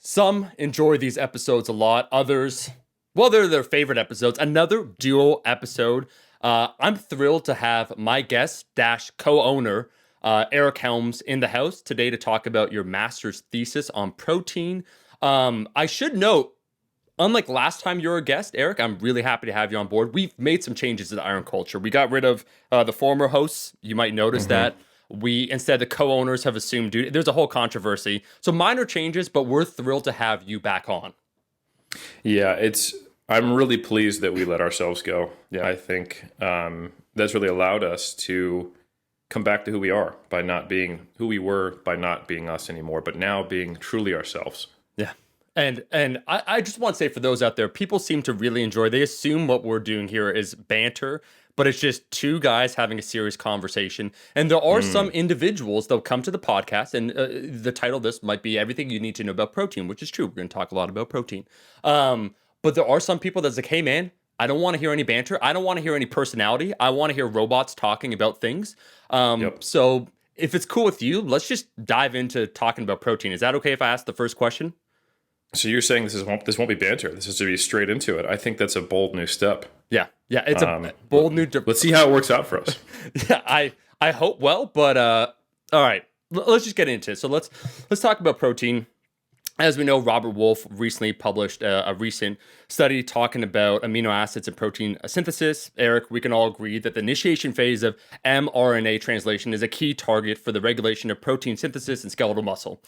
Some enjoy these episodes a lot. Others, well, they're their favorite episodes. Another dual episode. I'm thrilled to have my guest dash co-owner, Eric Helms, in the house today to talk about your master's thesis on protein. I should note, unlike last time you were a guest, Eric, I'm really happy to have you on board. We've made some changes to the Iron Culture. We got rid of the former hosts. You might notice that. We, instead, the co-owners have assumed duty. There's a whole controversy. So minor changes, but we're thrilled to have you back on. Yeah, I'm really pleased that we let ourselves go. Yeah. I think that's really allowed us to come back to who we are by not being who we were, by not being us anymore, but now being truly ourselves. Yeah. And I just want to say for those out there, people seem to really enjoy, they assume what we're doing here is banter, but it's just two guys having a serious conversation. And there are some individuals that'll come to the podcast, and the title of this might be Everything You Need to Know About Protein, which is true. We're going to talk a lot about protein. But there are some people that's like, hey, man, I don't want to hear any banter. I don't want to hear any personality. I want to hear robots talking about things. So if it's cool with you, let's just dive into talking about protein. Is that okay if I ask the first question? So you're saying this won't be banter. This is to be straight into it. I think that's a bold new step. Yeah, it's a bold new. Let's see how it works out for us. Yeah, I hope well, but all right, let's just get into it. So let's talk about protein. As we know, Robert Wolf recently published a recent study talking about amino acids and protein synthesis. Eric, we can all agree that the initiation phase of mRNA translation is a key target for the regulation of protein synthesis and skeletal muscle.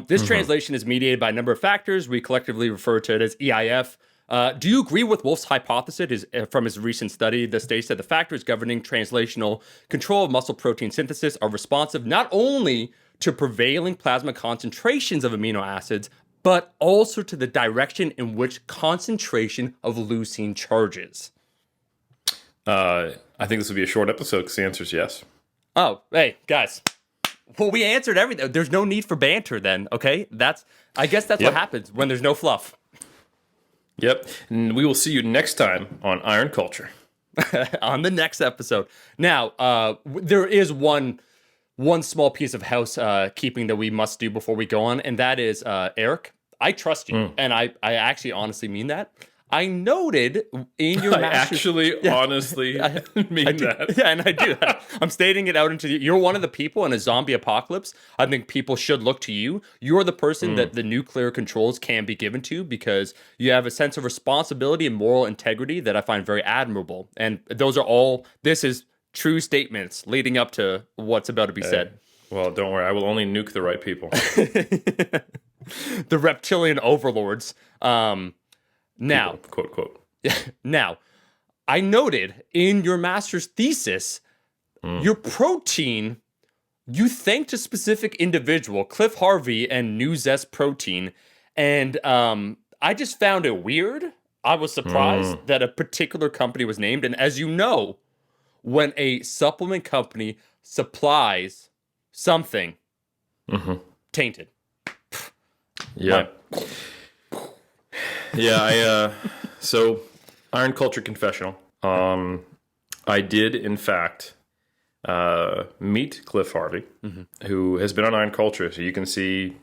This translation is mediated by a number of factors. We collectively refer to it as EIF. Do you agree with Wolf's hypothesis from his recent study that states that the factors governing translational control of muscle protein synthesis are responsive not only to prevailing plasma concentrations of amino acids, but also to the direction in which concentration of leucine charges? I think this will be a short episode because the answer is yes. Oh, hey, guys. Well, we answered everything. There's no need for banter then, okay? I guess that's what happens when there's no fluff. Yep. And we will see you next time on Iron Culture. On the next episode. Now, there is one small piece of housekeeping that we must do before we go on, and that is, Eric, I trust you, and I actually honestly mean that. I noted in your master's... honestly mean that. Yeah, and I do that. I'm stating it out into you're one of the people in a zombie apocalypse. I think people should look to you. You're the person that the nuclear controls can be given to because you have a sense of responsibility and moral integrity that I find very admirable. And this is true statements leading up to what's about to be said. Well, don't worry. I will only nuke the right people. The reptilian overlords. Now, quote. Now, I noted in your master's thesis, your protein, you thanked a specific individual, Cliff Harvey and New Zest Protein, and I just found it weird. I was surprised that a particular company was named, and as you know, when a supplement company supplies something, tainted. Yeah. Yeah, so Iron Culture Confessional. I did, in fact, meet Cliff Harvey, who has been on Iron Culture, so you can see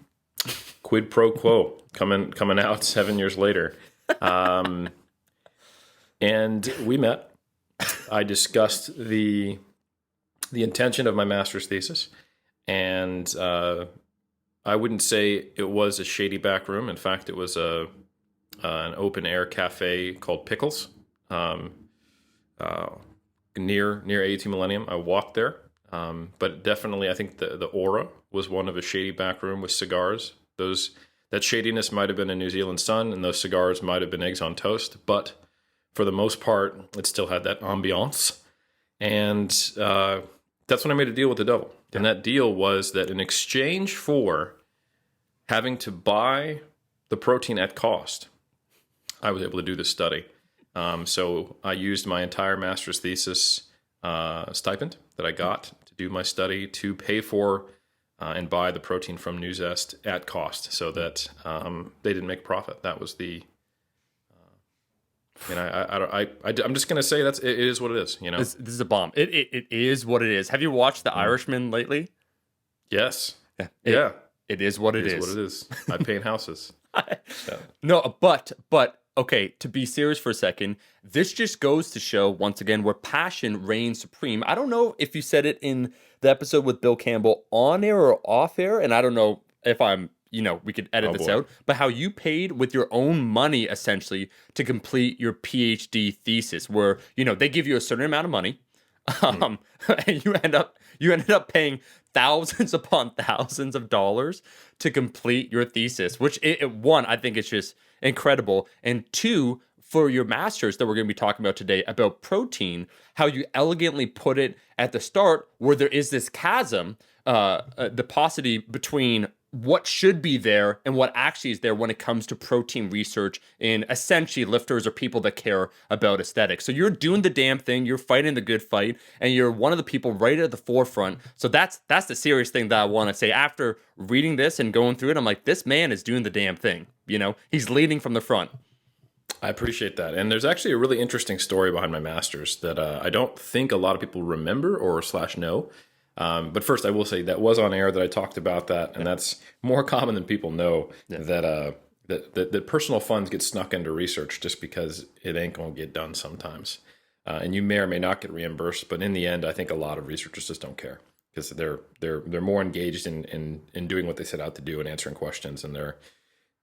quid pro quo coming out 7 years later. And we met. I discussed the intention of my master's thesis, and I wouldn't say it was a shady back room. In fact, it was an open-air cafe called Pickles near AT Millennium. I walked there, but definitely I think the aura was one of a shady back room with cigars. That shadiness might have been a New Zealand sun, and those cigars might have been eggs on toast, but for the most part, it still had that ambiance. And that's when I made a deal with the devil. And that deal was that in exchange for having to buy the protein at cost, I was able to do this study. So I used my entire master's thesis stipend that I got to do my study to pay for and buy the protein from New Zest at cost so that they didn't make profit. That was the... I'm just going to say it is what it is. You know, this is a bomb. It is what it is. Have you watched The Irishman lately? Yes. Yeah. It is what it It is is. what it is. I paint houses. Yeah. No, but okay, to be serious for a second, this just goes to show once again where passion reigns supreme. I don't know if you said it in the episode with Bill Campbell on air or off air, and I don't know if I'm, we could edit Oh, this boy. out, but how you paid with your own money essentially to complete your PhD thesis, where, they give you a certain amount of money, um, and you ended up paying thousands upon thousands of dollars to complete your thesis, which one, I think it's just incredible. And two, for your master's that we're going to be talking about today about protein, how you elegantly put it at the start where there is this chasm, the paucity between what should be there and what actually is there when it comes to protein research in essentially lifters or people that care about aesthetics. So you're doing the damn thing, you're fighting the good fight, and you're one of the people right at the forefront. So that's the serious thing that I want to say. After reading this and going through it, I'm like, this man is doing the damn thing. He's leading from the front. I appreciate that. And there's actually a really interesting story behind my master's that I don't think a lot of people remember or / know. But first, I will say that was on air that I talked about that, and that's more common than people know, that personal funds get snuck into research just because it ain't going to get done sometimes. And you may or may not get reimbursed, but in the end, I think a lot of researchers just don't care because they're more engaged in doing what they set out to do and answering questions, and they're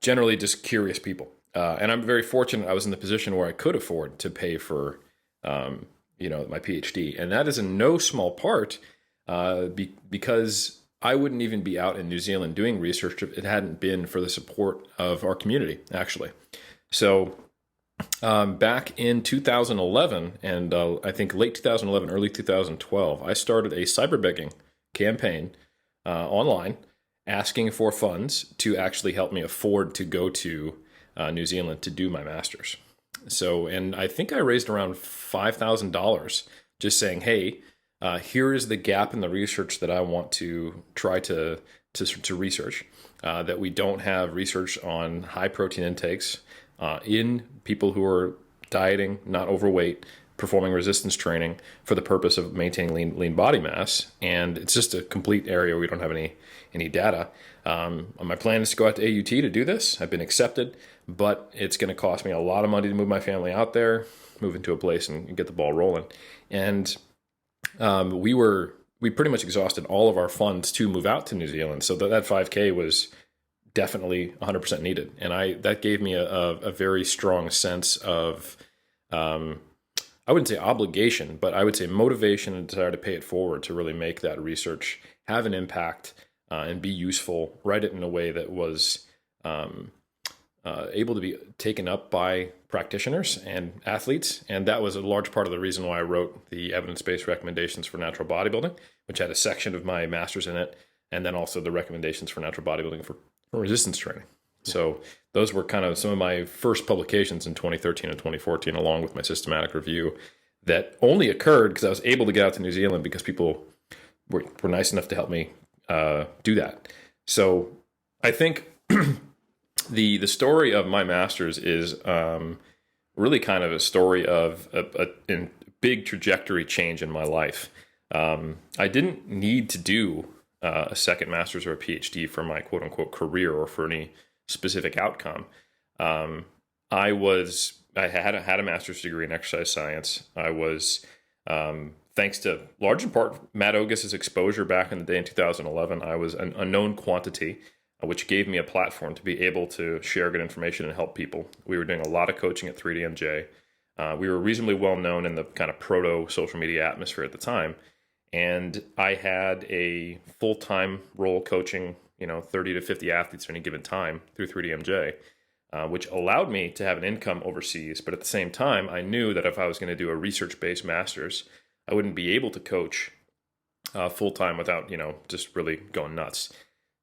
generally just curious people. And I'm very fortunate I was in the position where I could afford to pay for my PhD, and that is in no small part because I wouldn't even be out in New Zealand doing research if it hadn't been for the support of our community, actually. So back in 2011, and I think late 2011, early 2012, I started a cyberbegging campaign online asking for funds to actually help me afford to go to New Zealand to do my master's. So, and I think I raised around $5,000 just saying, hey, here is the gap in the research that I want to try to research, that we don't have research on high protein intakes in people who are dieting, not overweight, performing resistance training for the purpose of maintaining lean body mass. And it's just a complete area where we don't have any data. My plan is to go out to AUT to do this. I've been accepted, but it's going to cost me a lot of money to move my family out there, move into a place and get the ball rolling. And we pretty much exhausted all of our funds to move out to New Zealand. So that 5K was definitely 100% needed. And that gave me a very strong sense of, I wouldn't say obligation, but I would say motivation and desire to pay it forward to really make that research have an impact and be useful, write it in a way that was able to be taken up by practitioners and athletes. And that was a large part of the reason why I wrote the evidence-based recommendations for natural bodybuilding, which had a section of my master's in it, and then also the recommendations for natural bodybuilding for resistance training. So those were kind of some of my first publications in 2013 and 2014, along with my systematic review that only occurred because I was able to get out to New Zealand because people were nice enough to help me do that. So I think the story of my master's is really kind of a story of a big trajectory change in my life. I didn't need to do a second master's or a PhD for my quote unquote career or for any specific outcome. I had a master's degree in exercise science. I was, thanks to large in part Matt Ogus's exposure back in the day in 2011, I was an unknown quantity, which gave me a platform to be able to share good information and help people. We were doing a lot of coaching at 3DMJ. We were reasonably well known in the kind of proto social media atmosphere at the time. And I had a full-time role coaching, 30 to 50 athletes at any given time through 3DMJ, which allowed me to have an income overseas. But at the same time, I knew that if I was going to do a research-based master's, I wouldn't be able to coach full-time without, just really going nuts.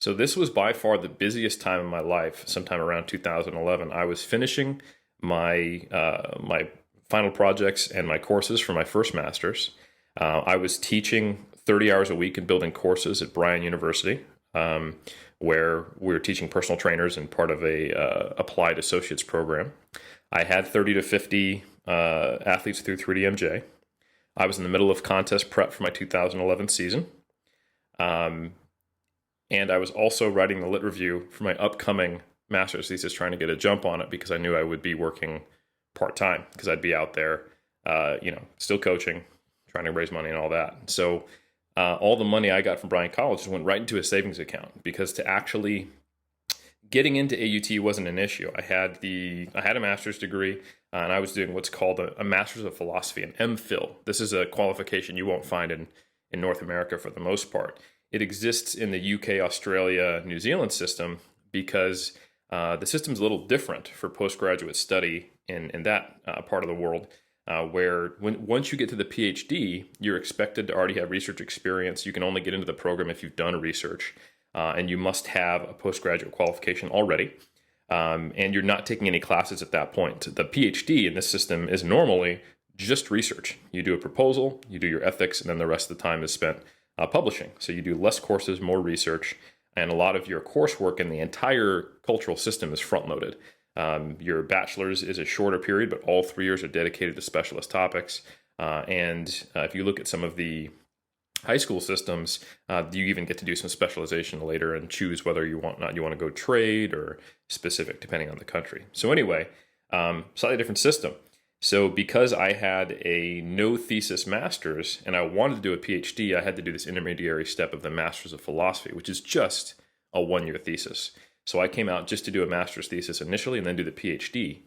So this was by far the busiest time in my life, sometime around 2011. I was finishing my my final projects and my courses for my first master's. I was teaching 30 hours a week and building courses at Bryan University, where we were teaching personal trainers and part of a applied associates program. I had 30 to 50 athletes through 3DMJ. I was in the middle of contest prep for my 2011 season. And I was also writing the lit review for my upcoming master's thesis, trying to get a jump on it because I knew I would be working part-time because I'd be out there, still coaching, trying to raise money and all that. So all the money I got from Bryan College just went right into a savings account because to actually getting into AUT wasn't an issue. I had a master's degree, and I was doing what's called a master's of philosophy, an MPhil. This is a qualification you won't find in North America for the most part. It exists in the UK, Australia, New Zealand system because the system's a little different for postgraduate study in that part of the world, where once you get to the PhD, you're expected to already have research experience. You can only get into the program if you've done research, and you must have a postgraduate qualification already. And you're not taking any classes at that point. The PhD in this system is normally just research. You do a proposal, you do your ethics, and then the rest of the time is spent publishing. So you do less courses, more research, and a lot of your coursework in the entire cultural system is front-loaded. Your bachelor's is a shorter period, but all 3 years are dedicated to specialist topics. And if you look at some of the high school systems, you even get to do some specialization later and choose whether you want to go trade or specific, depending on the country. So anyway, slightly different system. So because I had a no thesis master's and I wanted to do a PhD, I had to do this intermediary step of the master's of philosophy, which is just a 1-year thesis. So I came out just to do a master's thesis initially and then do the PhD.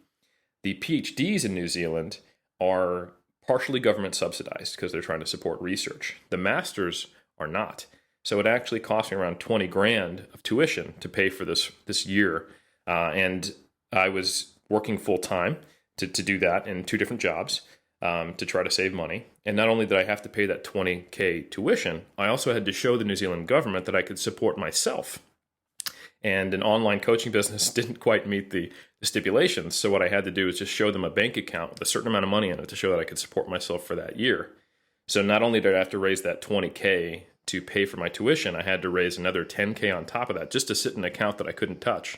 The PhDs in New Zealand are partially government subsidized because they're trying to support research. The masters are not. So it actually cost me around 20 grand of tuition to pay for this year. And I was working full time to do that in 2 different jobs to try to save money. And not only did I have to pay that 20K tuition, I also had to show the New Zealand government that I could support myself. And an online coaching business didn't quite meet the stipulations. So what I had to do is just show them a bank account with a certain amount of money in it to show that I could support myself for that year. So not only did I have to raise that 20K to pay for my tuition, I had to raise another 10K on top of that just to sit in an account that I couldn't touch.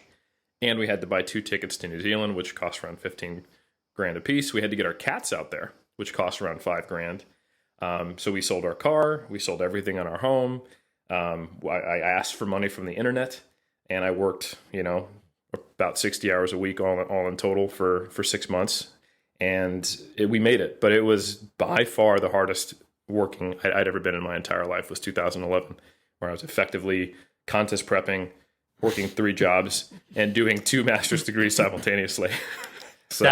And we had to buy 2 tickets to New Zealand, which cost around 15 grand a piece. We had to get our cats out there, which cost around 5 grand. So we sold our car, we sold everything on our home. I asked for money from the internet, and I worked, about 60 hours a week all in total for 6 months. And we made it, but it was by far the hardest working I'd ever been in my entire life was 2011, where I was effectively contest prepping, working 3 jobs, and doing 2 master's degrees simultaneously. So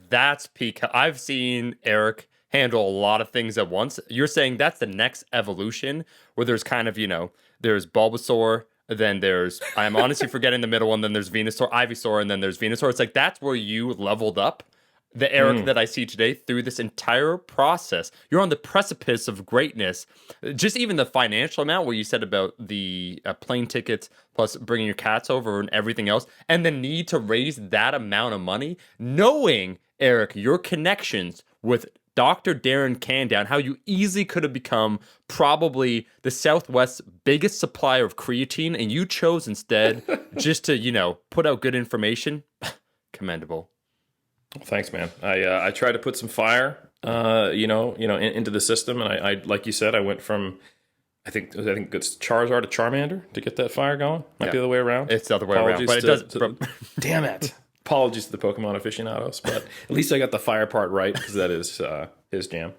That's peak. I've seen Eric handle a lot of things at once. You're saying that's the next evolution where there's kind of, there's Bulbasaur, then there's, I'm honestly forgetting the middle one, then there's Venusaur, Ivysaur, and then there's Venusaur. It's like that's where you leveled up the Eric that I see today through this entire process. You're on the precipice of greatness. Just even the financial amount, what you said about the plane tickets plus bringing your cats over and everything else, and the need to raise that amount of money, knowing, Eric, your connections with Dr. Darren Candown, how you easily could have become probably the Southwest's biggest supplier of creatine, and you chose instead just to, put out good information. Commendable. Thanks, man. I tried to put some fire, into the system, and I like you said, I went from I think it's Charizard to Charmander to get that fire going. Might be the other way around. It's the other way around, but it does. Damn it! Apologies to the Pokemon aficionados, but at least I got the fire part right because that is his jam.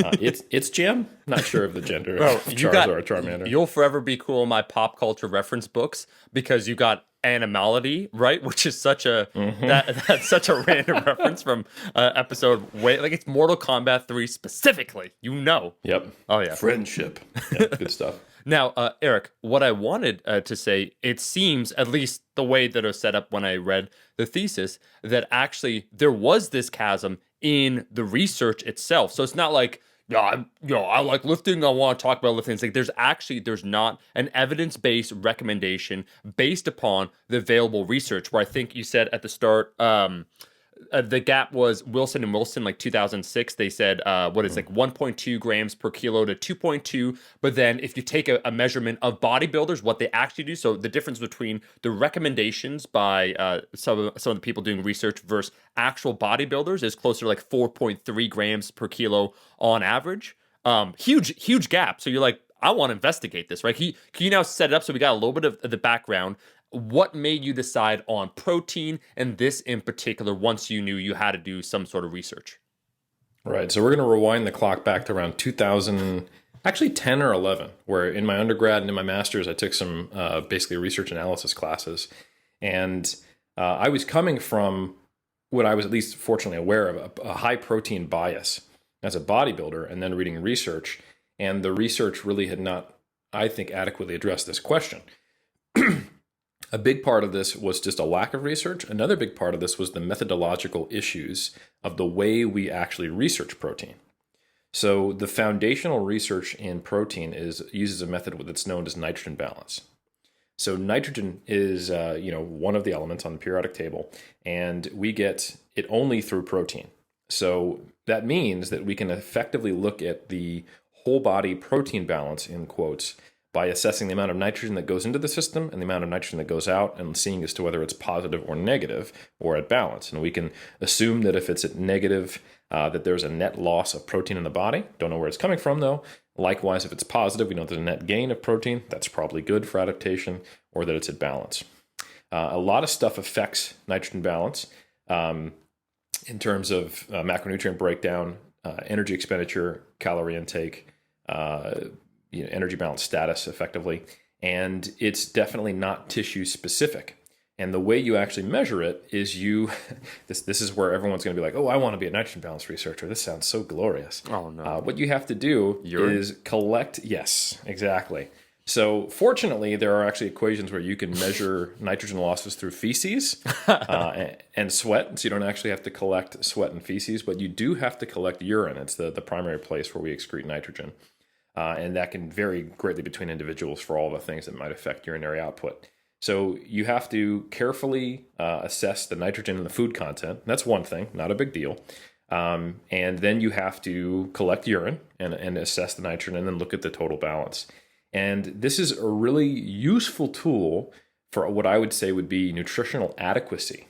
It's jam. Not sure of the gender of Charizard or Charmander. You'll forever be cool in my pop culture reference books because you got Animality, right? Which is such a that's such a random reference from episode it's Mortal Kombat 3 specifically. Yep. Oh yeah. Friendship. Yeah, good stuff. Now, Eric, what I wanted to say, it seems, at least the way that it was set up when I read the thesis, that actually there was this chasm in the research itself. So it's not like, I like lifting, I want to talk about lifting. It's like there's not an evidence-based recommendation based upon the available research, where I think you said at the start, the gap was Wilson and Wilson, like 2006. They said, 1.2 grams per kilo to 2.2. But then if you take a measurement of bodybuilders, what they actually do, so the difference between the recommendations by some of the people doing research versus actual bodybuilders is closer to like 4.3 grams per kilo on average. Huge gap. So you're like, I want to investigate this, right? Can you now set it up so we got a little bit of the background? What made you decide on protein and this in particular once you knew you had to do some sort of research? Right. So we're going to rewind the clock back to around 2000, actually 10 or 11, where in my undergrad and in my master's, I took some basically research analysis classes. And I was coming from what I was at least fortunately aware of, a high protein bias as a bodybuilder, and then reading research. And the research really had not, I think, adequately addressed this question. A big part of this was just a lack of research. Another big part of this was the methodological issues of the way we actually research protein. So the foundational research in protein uses a method that's known as nitrogen balance. So nitrogen is one of the elements on the periodic table, and we get it only through protein. So that means that we can effectively look at the whole body protein balance, in quotes, by assessing the amount of nitrogen that goes into the system and the amount of nitrogen that goes out, and seeing as to whether it's positive or negative or at balance. And we can assume that if it's at negative, that there's a net loss of protein in the body. Don't know where it's coming from, though. Likewise, if it's positive, we know there's a net gain of protein. That's probably good for adaptation, or that it's at balance. A lot of stuff affects nitrogen balance in terms of macronutrient breakdown, energy expenditure, calorie intake, energy balance status effectively. And it's definitely not tissue specific. And the way you actually measure it is this is where everyone's going to be like, oh, I want to be a nitrogen balance researcher. This sounds so glorious. Oh, no. What you have to do is collect. Yes, exactly. So fortunately, there are actually equations where you can measure nitrogen losses through feces and sweat. So you don't actually have to collect sweat and feces, but you do have to collect urine. It's the primary place where we excrete nitrogen. And that can vary greatly between individuals for all the things that might affect urinary output. So you have to carefully assess the nitrogen in the food content. That's one thing, not a big deal. And then you have to collect urine and assess the nitrogen and then look at the total balance. And this is a really useful tool for what I would say would be nutritional adequacy.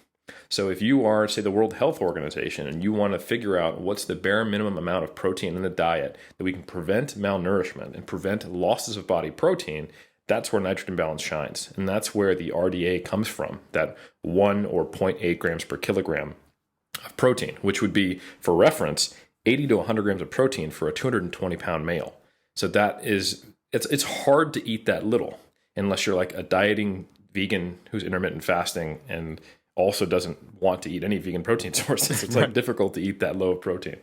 So if you are, say, the World Health Organization, and you want to figure out what's the bare minimum amount of protein in the diet that we can prevent malnourishment and prevent losses of body protein, that's where nitrogen balance shines. And that's where the RDA comes from, that 1 or 0.8 grams per kilogram of protein, which would be, for reference, 80 to 100 grams of protein for a 220-pound male. So that is, it's hard to eat that little unless you're like a dieting vegan who's intermittent fasting and also doesn't want to eat any vegan protein sources. It's like difficult to eat that low of protein.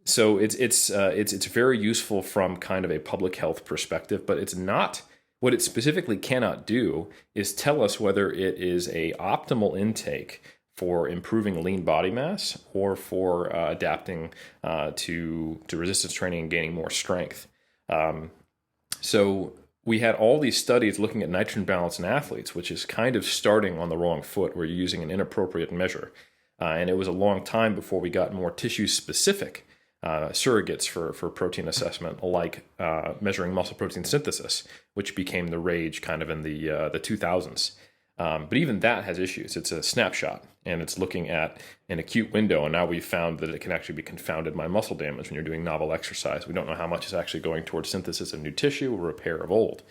So it's very useful from kind of a public health perspective, but it's not, what it specifically cannot do is tell us whether it is a optimal intake for improving lean body mass or for adapting to resistance training and gaining more strength. So we had all these studies looking at nitrogen balance in athletes, which is kind of starting on the wrong foot where you're using an inappropriate measure. And it was a long time before we got more tissue-specific surrogates for protein assessment, like measuring muscle protein synthesis, which became the rage kind of in the 2000s. But even that has issues. It's a snapshot, and it's looking at an acute window, and now we've found that it can actually be confounded by muscle damage when you're doing novel exercise. We don't know how much is actually going towards synthesis of new tissue or repair of old.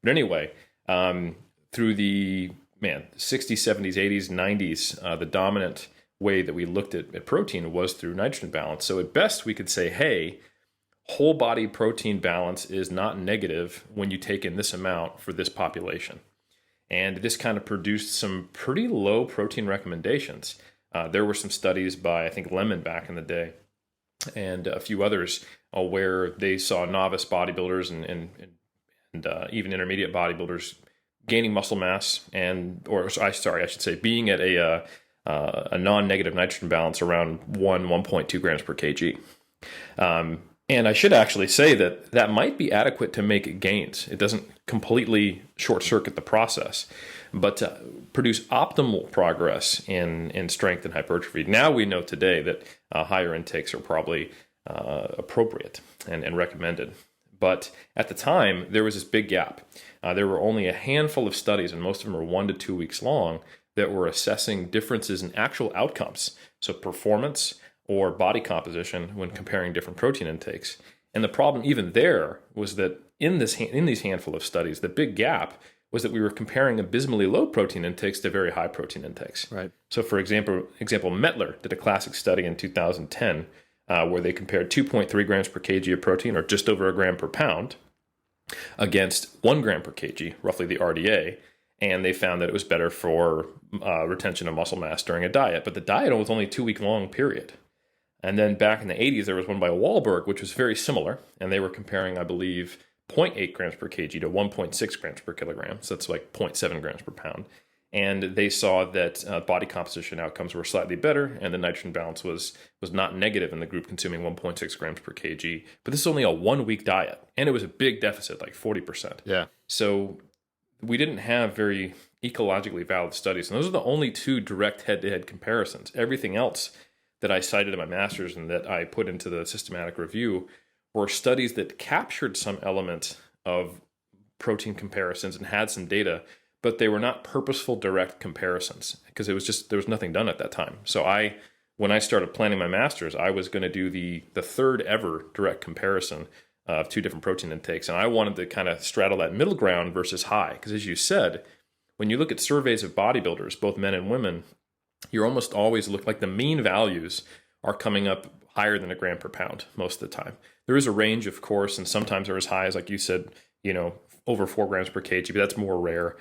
But anyway, through the 60s, 70s, 80s, 90s, the dominant way that we looked at protein was through nitrogen balance. So at best, we could say, hey, whole body protein balance is not negative when you take in this amount for this population. And this kind of produced some pretty low protein recommendations. There were some studies by, I think, Lemon back in the day, and a few others where they saw novice bodybuilders and even intermediate bodybuilders gaining muscle mass I should say, being at a non-negative nitrogen balance around 1.2 grams per kg. And I should actually say that might be adequate to make gains. It doesn't completely short-circuit the process, but to produce optimal progress in strength and hypertrophy. Now we know today that higher intakes are probably appropriate and recommended. But at the time, there was this big gap. There were only a handful of studies, and most of them were 1 to 2 weeks long, that were assessing differences in actual outcomes. So performance or body composition when comparing different protein intakes. And the problem even there was that in these handful of studies, the big gap was that we were comparing abysmally low protein intakes to very high protein intakes. Right. So for example, Mettler did a classic study in 2010 where they compared 2.3 grams per kg of protein, or just over a gram per pound, against 1 gram per kg, roughly the RDA, and they found that it was better for retention of muscle mass during a diet. But the diet was only a 2-week long period. And then back in the 80s, there was one by Wahlberg, which was very similar, and they were comparing, I believe, 0.8 grams per kg to 1.6 grams per kilogram. So that's like 0.7 grams per pound. And they saw that body composition outcomes were slightly better, and the nitrogen balance was not negative in the group consuming 1.6 grams per kg. But this is only a 1-week diet, and it was a big deficit, like 40%. Yeah. So we didn't have very ecologically valid studies, and those are the only 2 direct head-to-head comparisons. Everything else that I cited in my master's and that I put into the systematic review were studies that captured some element of protein comparisons and had some data, but they were not purposeful direct comparisons because there was nothing done at that time. So when I started planning my master's, I was going to do the third ever direct comparison of 2 different protein intakes, and I wanted to kind of straddle that middle ground versus high, because as you said, when you look at surveys of bodybuilders, both men and women, you almost always look like the mean values are coming up higher than a gram per pound most of the time. There is a range, of course, and sometimes they're as high as, like you said, over 4 grams per kg, but that's more rare.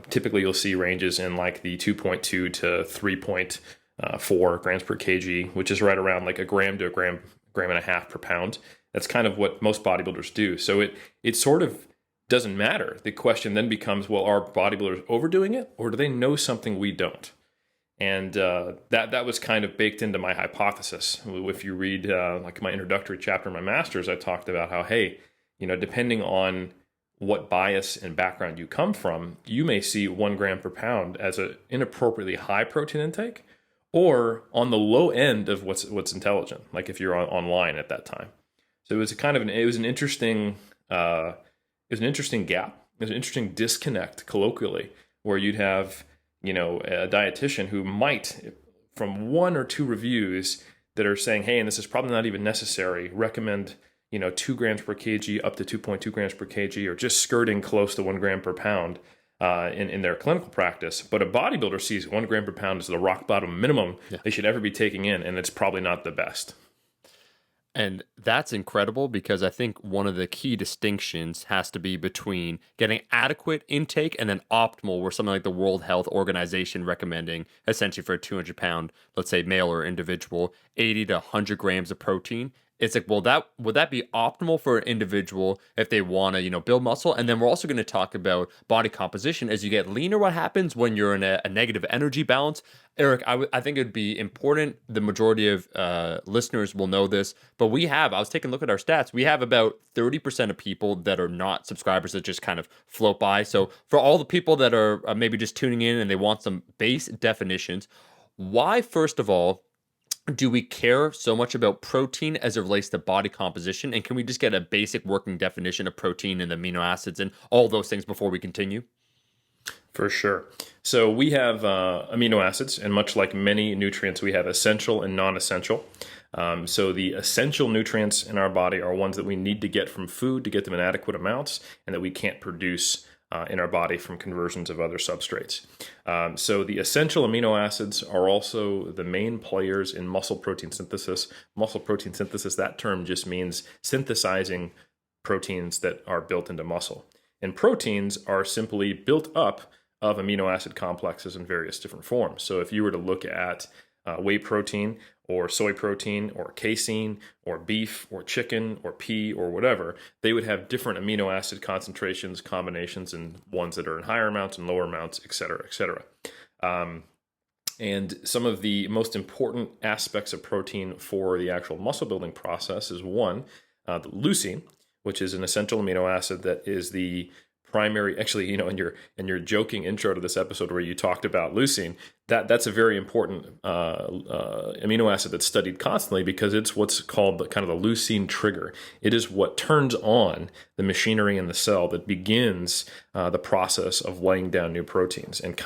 Typically, you'll see ranges in like the 2.2 to 3.4 grams per kg, which is right around like a gram to a gram and a half per pound. That's kind of what most bodybuilders do. So it sort of doesn't matter. The question then becomes, well, are bodybuilders overdoing it, or do they know something we don't? And that was kind of baked into my hypothesis. If you read like my introductory chapter in my master's, I talked about how, hey, depending on what bias and background you come from, you may see 1 gram per pound as an inappropriately high protein intake, or on the low end of what's intelligent, like if you're online at that time. So it was an interesting gap. It was an interesting disconnect colloquially, where you'd have a dietitian who might, from 1 or 2 reviews that are saying, hey, and this is probably not even necessary, recommend 2 grams per kg up to 2.2 grams per kg, or just skirting close to 1 gram per pound in their clinical practice. But a bodybuilder sees 1 gram per pound as the rock bottom minimum they should ever be taking in, and it's probably not the best. And that's incredible, because I think one of the key distinctions has to be between getting adequate intake and then optimal, where something like the World Health Organization recommending essentially for a 200-pound, let's say male or individual, 80 to 100 grams of protein. It's like, well, would that be optimal for an individual if they want to, build muscle? And then we're also going to talk about body composition. As you get leaner, what happens when you're in a negative energy balance? Eric, I think it'd be important. The majority of listeners will know this, but I was taking a look at our stats. We have about 30% of people that are not subscribers that just kind of float by. So for all the people that are maybe just tuning in and they want some base definitions, why, first of all, do we care so much about protein as it relates to body composition? And can we just get a basic working definition of protein and the amino acids and all those things before we continue? For sure. So we have amino acids, and much like many nutrients, we have essential and non-essential. So the essential nutrients in our body are ones that we need to get from food to get them in adequate amounts, and that we can't produce in our body from conversions of other substrates. So the essential amino acids are also the main players in muscle protein synthesis. Muscle protein synthesis, that term just means synthesizing proteins that are built into muscle. And proteins are simply built up of amino acid complexes in various different forms. So if you were to look at whey protein or soy protein or casein or beef or chicken or pea or whatever, they would have different amino acid concentrations, combinations, and ones that are in higher amounts and lower amounts, et cetera, et cetera. And some of the most important aspects of protein for the actual muscle building process is one, the leucine, which is an essential amino acid that is the primary, actually, in your joking intro to this episode where you talked about leucine, that's a very important amino acid that's studied constantly, because it's what's called the leucine trigger. It is what turns on the machinery in the cell that begins the process of laying down new proteins. And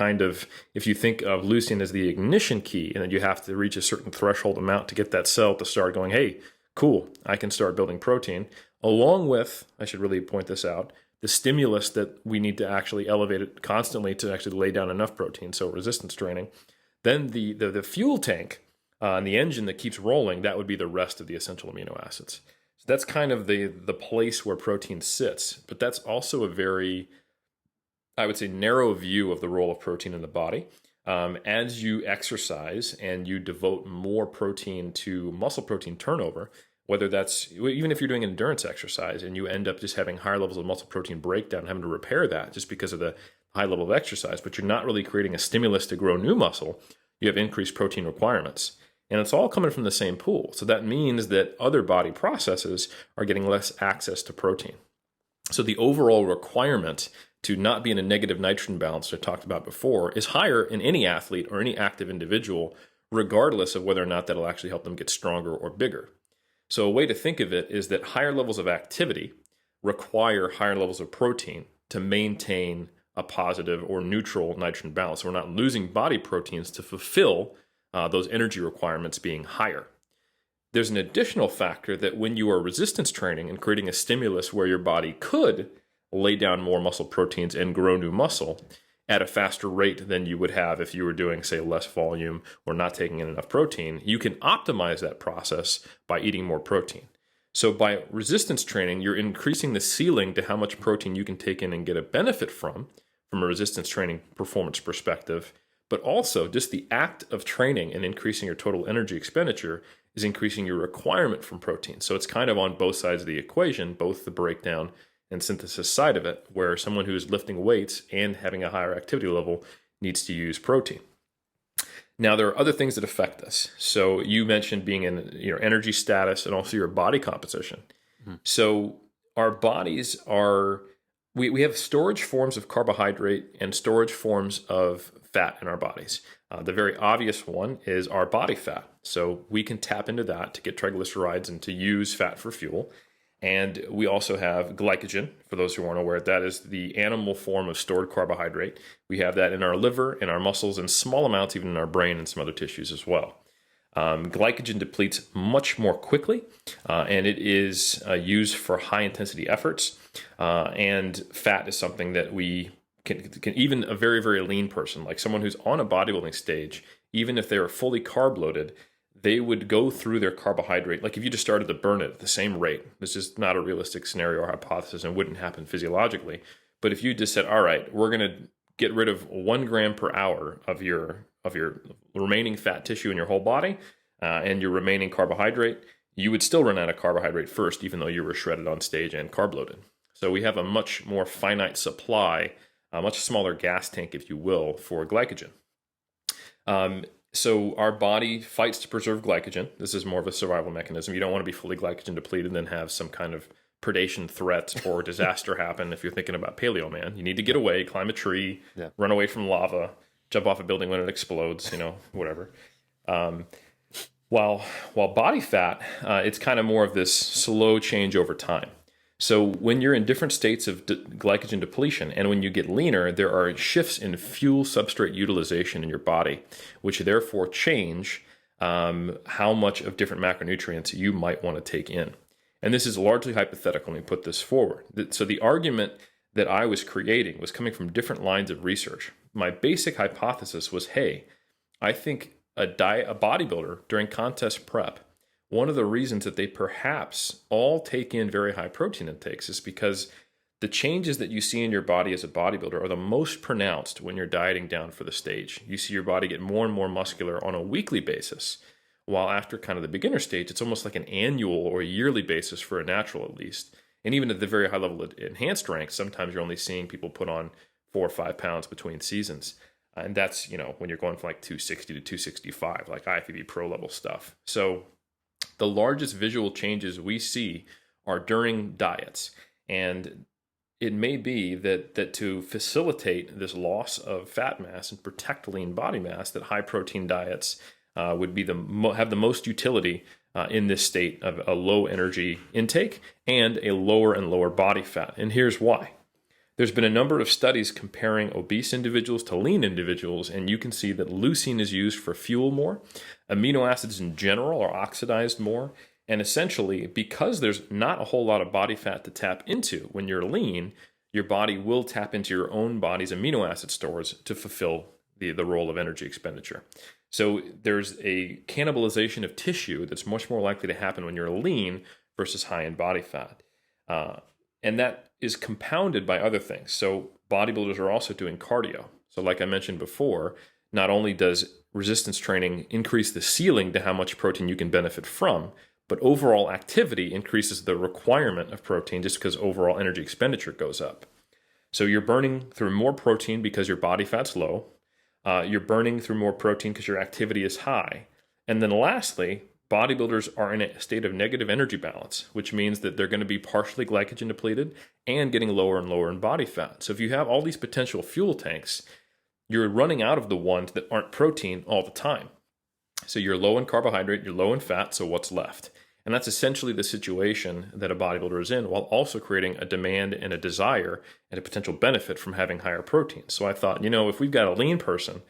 if you think of leucine as the ignition key, and then you have to reach a certain threshold amount to get that cell to start going, hey, cool, I can start building protein, along with, I should really point this out, the stimulus that we need to actually elevate it constantly to actually lay down enough protein, so resistance training. Then the fuel tank and the engine that keeps rolling, that would be the rest of the essential amino acids. So that's kind of the place where protein sits. But that's also a very, I would say, narrow view of the role of protein in the body. As you exercise and you devote more protein to muscle protein turnover, whether that's, even if you're doing an endurance exercise and you end up just having higher levels of muscle protein breakdown, having to repair that just because of the high level of exercise, but you're not really creating a stimulus to grow new muscle, you have increased protein requirements. And it's all coming from the same pool. So that means that other body processes are getting less access to protein. So the overall requirement to not be in a negative nitrogen balance, I talked about before, is higher in any athlete or any active individual, regardless of whether or not that'll actually help them get stronger or bigger. So a way to think of it is that higher levels of activity require higher levels of protein to maintain a positive or neutral nitrogen balance. So we're not losing body proteins to fulfill those energy requirements being higher. There's an additional factor that when you are resistance training and creating a stimulus where your body could lay down more muscle proteins and grow new muscle at a faster rate than you would have if you were doing, say, less volume or not taking in enough protein, you can optimize that process by eating more protein. So by resistance training, you're increasing the ceiling to how much protein you can take in and get a benefit from a resistance training performance perspective. But also just the act of training and increasing your total energy expenditure is increasing your requirement from protein. So it's kind of on both sides of the equation, both the breakdown and synthesis side of it, where someone who is lifting weights and having a higher activity level needs to use protein. Now, there are other things that affect this. So you mentioned being in your energy status and also your body composition. Mm-hmm. So our bodies are, we have storage forms of carbohydrate and storage forms of fat in our bodies. The very obvious one is our body fat. So we can tap into that to get triglycerides and to use fat for fuel. And we also have glycogen, for those who aren't aware, that is the animal form of stored carbohydrate. We have that in our liver, in our muscles, in small amounts, even in our brain and some other tissues as well. Glycogen depletes much more quickly, and it is used for high-intensity efforts. And fat is something that we can even a very, very lean person, like someone who's on a bodybuilding stage, even if they are fully carb loaded, they would go through their carbohydrate. Like if you just started to burn it at the same rate, this is not a realistic scenario or hypothesis and wouldn't happen physiologically. But if you just said, all right, we're going to get rid of 1 gram per hour of your remaining fat tissue in your whole body and your remaining carbohydrate, you would still run out of carbohydrate first, even though you were shredded on stage and carb loaded. So we have a much more finite supply, a much smaller gas tank, if you will, for glycogen. So our body fights to preserve glycogen. This is more of a survival mechanism. You don't want to be fully glycogen depleted and then have some kind of predation threat or disaster happen if you're thinking about paleo man. You need to get away, climb a tree, run away from lava, jump off a building when it explodes, whatever. While body fat, it's kind of more of this slow change over time. So when you're in different states of glycogen depletion and when you get leaner, there are shifts in fuel substrate utilization in your body, which therefore change how much of different macronutrients you might want to take in. And this is largely hypothetical when we put this forward. So the argument that I was creating was coming from different lines of research. My basic hypothesis was, hey, I think a bodybuilder during contest prep, one of the reasons that they perhaps all take in very high protein intakes is because the changes that you see in your body as a bodybuilder are the most pronounced when you're dieting down for the stage. You see your body get more and more muscular on a weekly basis, while after kind of the beginner stage, it's almost like an annual or yearly basis for a natural at least. And even at the very high level of enhanced ranks, sometimes you're only seeing people put on 4 or 5 pounds between seasons. And that's, when you're going from like 260 to 265, like IFBB pro level stuff. So the largest visual changes we see are during diets. And it may be that to facilitate this loss of fat mass and protect lean body mass, that high protein diets would be have the most utility in this state of a low energy intake and a lower and lower body fat. And here's why. There's been a number of studies comparing obese individuals to lean individuals, and you can see that leucine is used for fuel more. Amino acids in general are oxidized more, And essentially, because there's not a whole lot of body fat to tap into when you're lean, your body will tap into your own body's amino acid stores to fulfill the role of energy expenditure. So there's a cannibalization of tissue that's much more likely to happen when you're lean versus high in body fat. And that is compounded by other things. So bodybuilders are also doing cardio. So like I mentioned before, not only does resistance training increase the ceiling to how much protein you can benefit from, but overall activity increases the requirement of protein just because overall energy expenditure goes up. So you're burning through more protein because your body fat's low. You're burning through more protein because your activity is high. And then lastly, bodybuilders are in a state of negative energy balance, which means that they're going to be partially glycogen depleted and getting lower and lower in body fat. So if you have all these potential fuel tanks, you're running out of the ones that aren't protein all the time. So you're low in carbohydrate, you're low in fat, so what's left? And that's essentially the situation that a bodybuilder is in, while also creating a demand and a desire and a potential benefit from having higher protein. So I thought, if we've got a lean person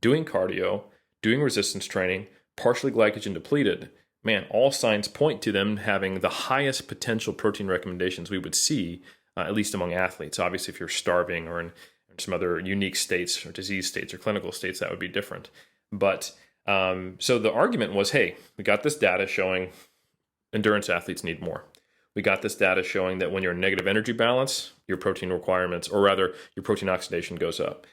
doing cardio, doing resistance training, partially glycogen depleted, man, all signs point to them having the highest potential protein recommendations we would see, at least among athletes. Obviously, if you're starving or in some other unique states or disease states or clinical states, that would be different. But so the argument was, hey, we got this data showing endurance athletes need more. We got this data showing that when you're in negative energy balance, your protein requirements, or rather your protein oxidation goes up.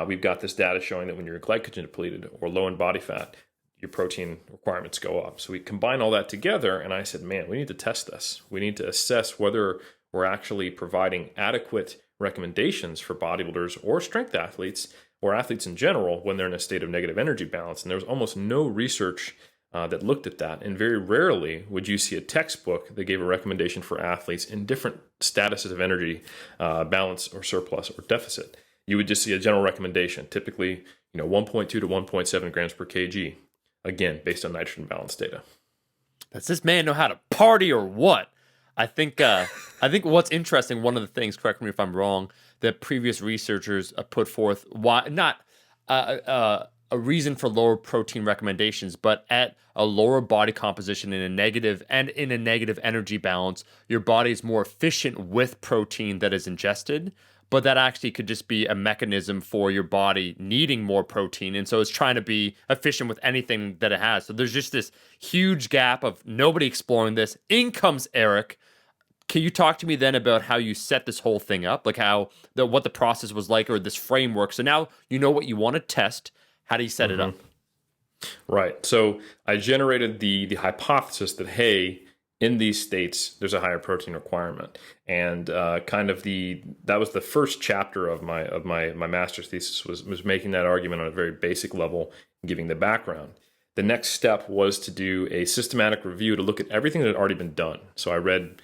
We've got this data showing that when you're glycogen depleted or low in body fat, your protein requirements go up. So we combine all that together, and I said, man, we need to test this. We need to assess whether we're actually providing adequate recommendations for bodybuilders or strength athletes or athletes in general when they're in a state of negative energy balance. And there was almost no research that looked at that. And very rarely would you see a textbook that gave a recommendation for athletes in different statuses of energy balance or surplus or deficit. You would just see a general recommendation, typically 1.2 to 1.7 grams per kg, again, based on nitrogen balance data. Does this man know how to party or what? I think what's interesting, one of the things, correct me if I'm wrong, that previous researchers put forth, why not a reason for lower protein recommendations, but at a lower body composition in a negative energy balance, your body is more efficient with protein that is ingested. But that actually could just be a mechanism for your body needing more protein. And so it's trying to be efficient with anything that it has. So there's just this huge gap of nobody exploring this. In comes Eric. Can you talk to me then about how you set this whole thing up? Like what the process was like, or this framework. So now you know what you want to test. How do you set it up? Right. So I generated the hypothesis that, hey, in these states, there's a higher protein requirement, and that was the first chapter of my master's thesis was making that argument on a very basic level, and giving the background. The next step was to do a systematic review to look at everything that had already been done. So I read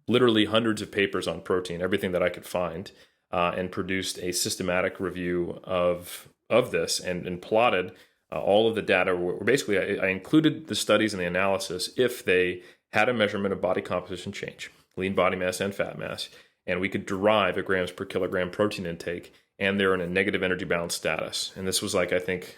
literally hundreds of papers on protein, everything that I could find, and produced a systematic review of this and plotted all of the data. Where basically, I included the studies and the analysis if they had a measurement of body composition change, lean body mass and fat mass, and we could derive a grams per kilogram protein intake, and they're in a negative energy balance status. And this was like, I think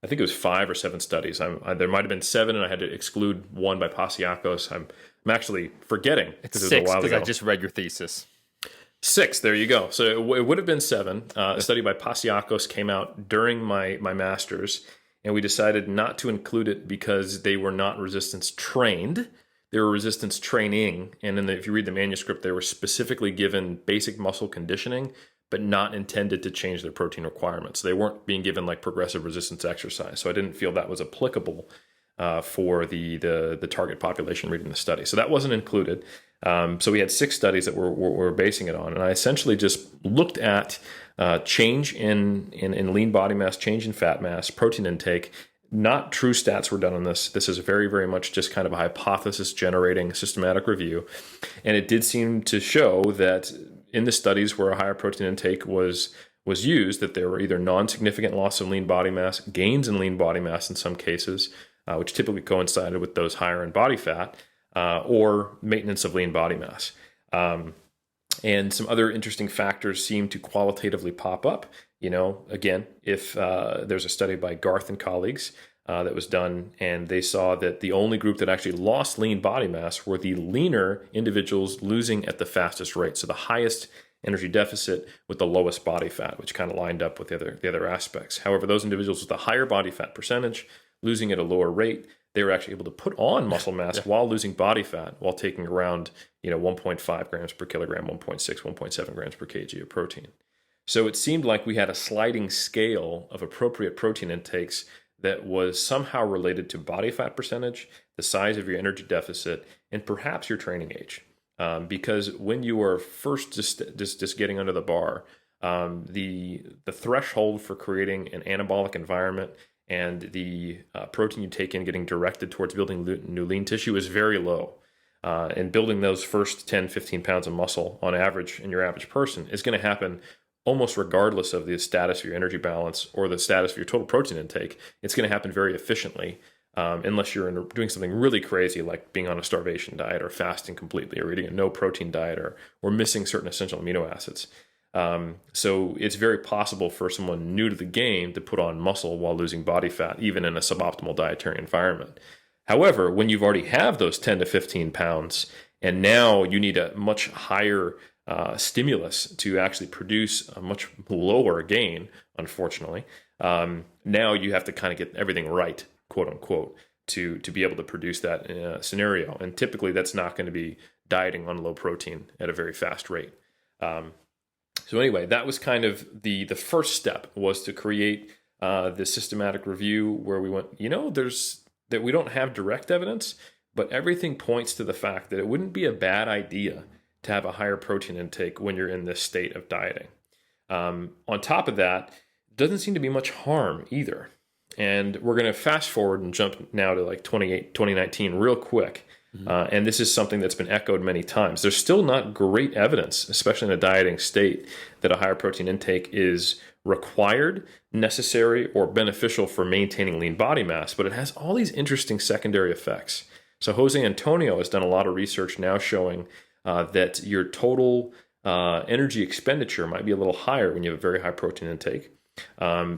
it was 5 or 7 studies. There might have been 7, and I had to exclude one by Pasiakos. I'm actually forgetting. It's 6 because I just read your thesis. 6, there you go. So it would have been 7. A study by Pasiakos came out during my master's, and we decided not to include it because they were not resistance trained. They were resistance training, and if you read the manuscript, they were specifically given basic muscle conditioning, but not intended to change their protein requirements. They weren't being given like progressive resistance exercise, so I didn't feel that was applicable for the target population reading the study. So that wasn't included. So we had 6 studies that we're basing it on, and I essentially just looked at change in lean body mass, change in fat mass, protein intake. Not true stats were done on this. This is very, very much just kind of a hypothesis generating systematic review. And it did seem to show that in the studies where a higher protein intake was used, that there were either non-significant loss of lean body mass, gains in lean body mass in some cases, which typically coincided with those higher in body fat, or maintenance of lean body mass. And some other interesting factors seem to qualitatively pop up. Again, if there's a study by Garth and colleagues that was done, and they saw that the only group that actually lost lean body mass were the leaner individuals losing at the fastest rate. So the highest energy deficit with the lowest body fat, which kind of lined up with the other aspects. However, those individuals with a higher body fat percentage losing at a lower rate, they were actually able to put on muscle mass while losing body fat, while taking around 1.5 grams per kilogram, 1.6, 1.7 grams per kg of protein. So it seemed like we had a sliding scale of appropriate protein intakes that was somehow related to body fat percentage, the size of your energy deficit, and perhaps your training age. Because when you are first just getting under the bar, the threshold for creating an anabolic environment and the protein you take in getting directed towards building new lean tissue is very low. And building those first 10, 15 pounds of muscle on average in your average person is going to happen almost regardless of the status of your energy balance or the status of your total protein intake. It's going to happen very efficiently, unless you're doing something really crazy like being on a starvation diet or fasting completely or eating a no protein diet or missing certain essential amino acids. So it's very possible for someone new to the game to put on muscle while losing body fat, even in a suboptimal dietary environment. However, when you've already have those 10 to 15 pounds, and now you need a much higher stimulus to actually produce a much lower gain, unfortunately, now you have to kind of get everything right, quote unquote, to be able to produce that scenario. And typically that's not going to be dieting on low protein at a very fast rate. So anyway, that was kind of the first step, was to create this systematic review where we went, that we don't have direct evidence, but everything points to the fact that it wouldn't be a bad idea to have a higher protein intake when you're in this state of dieting. On top of that, doesn't seem to be much harm either. And we're going to fast forward and jump now to like 2019 real quick. And this is something that's been echoed many times. There's still not great evidence, especially in a dieting state, that a higher protein intake is required, necessary, or beneficial for maintaining lean body mass, but it has all these interesting secondary effects. So Jose Antonio has done a lot of research now showing that your total energy expenditure might be a little higher when you have a very high protein intake.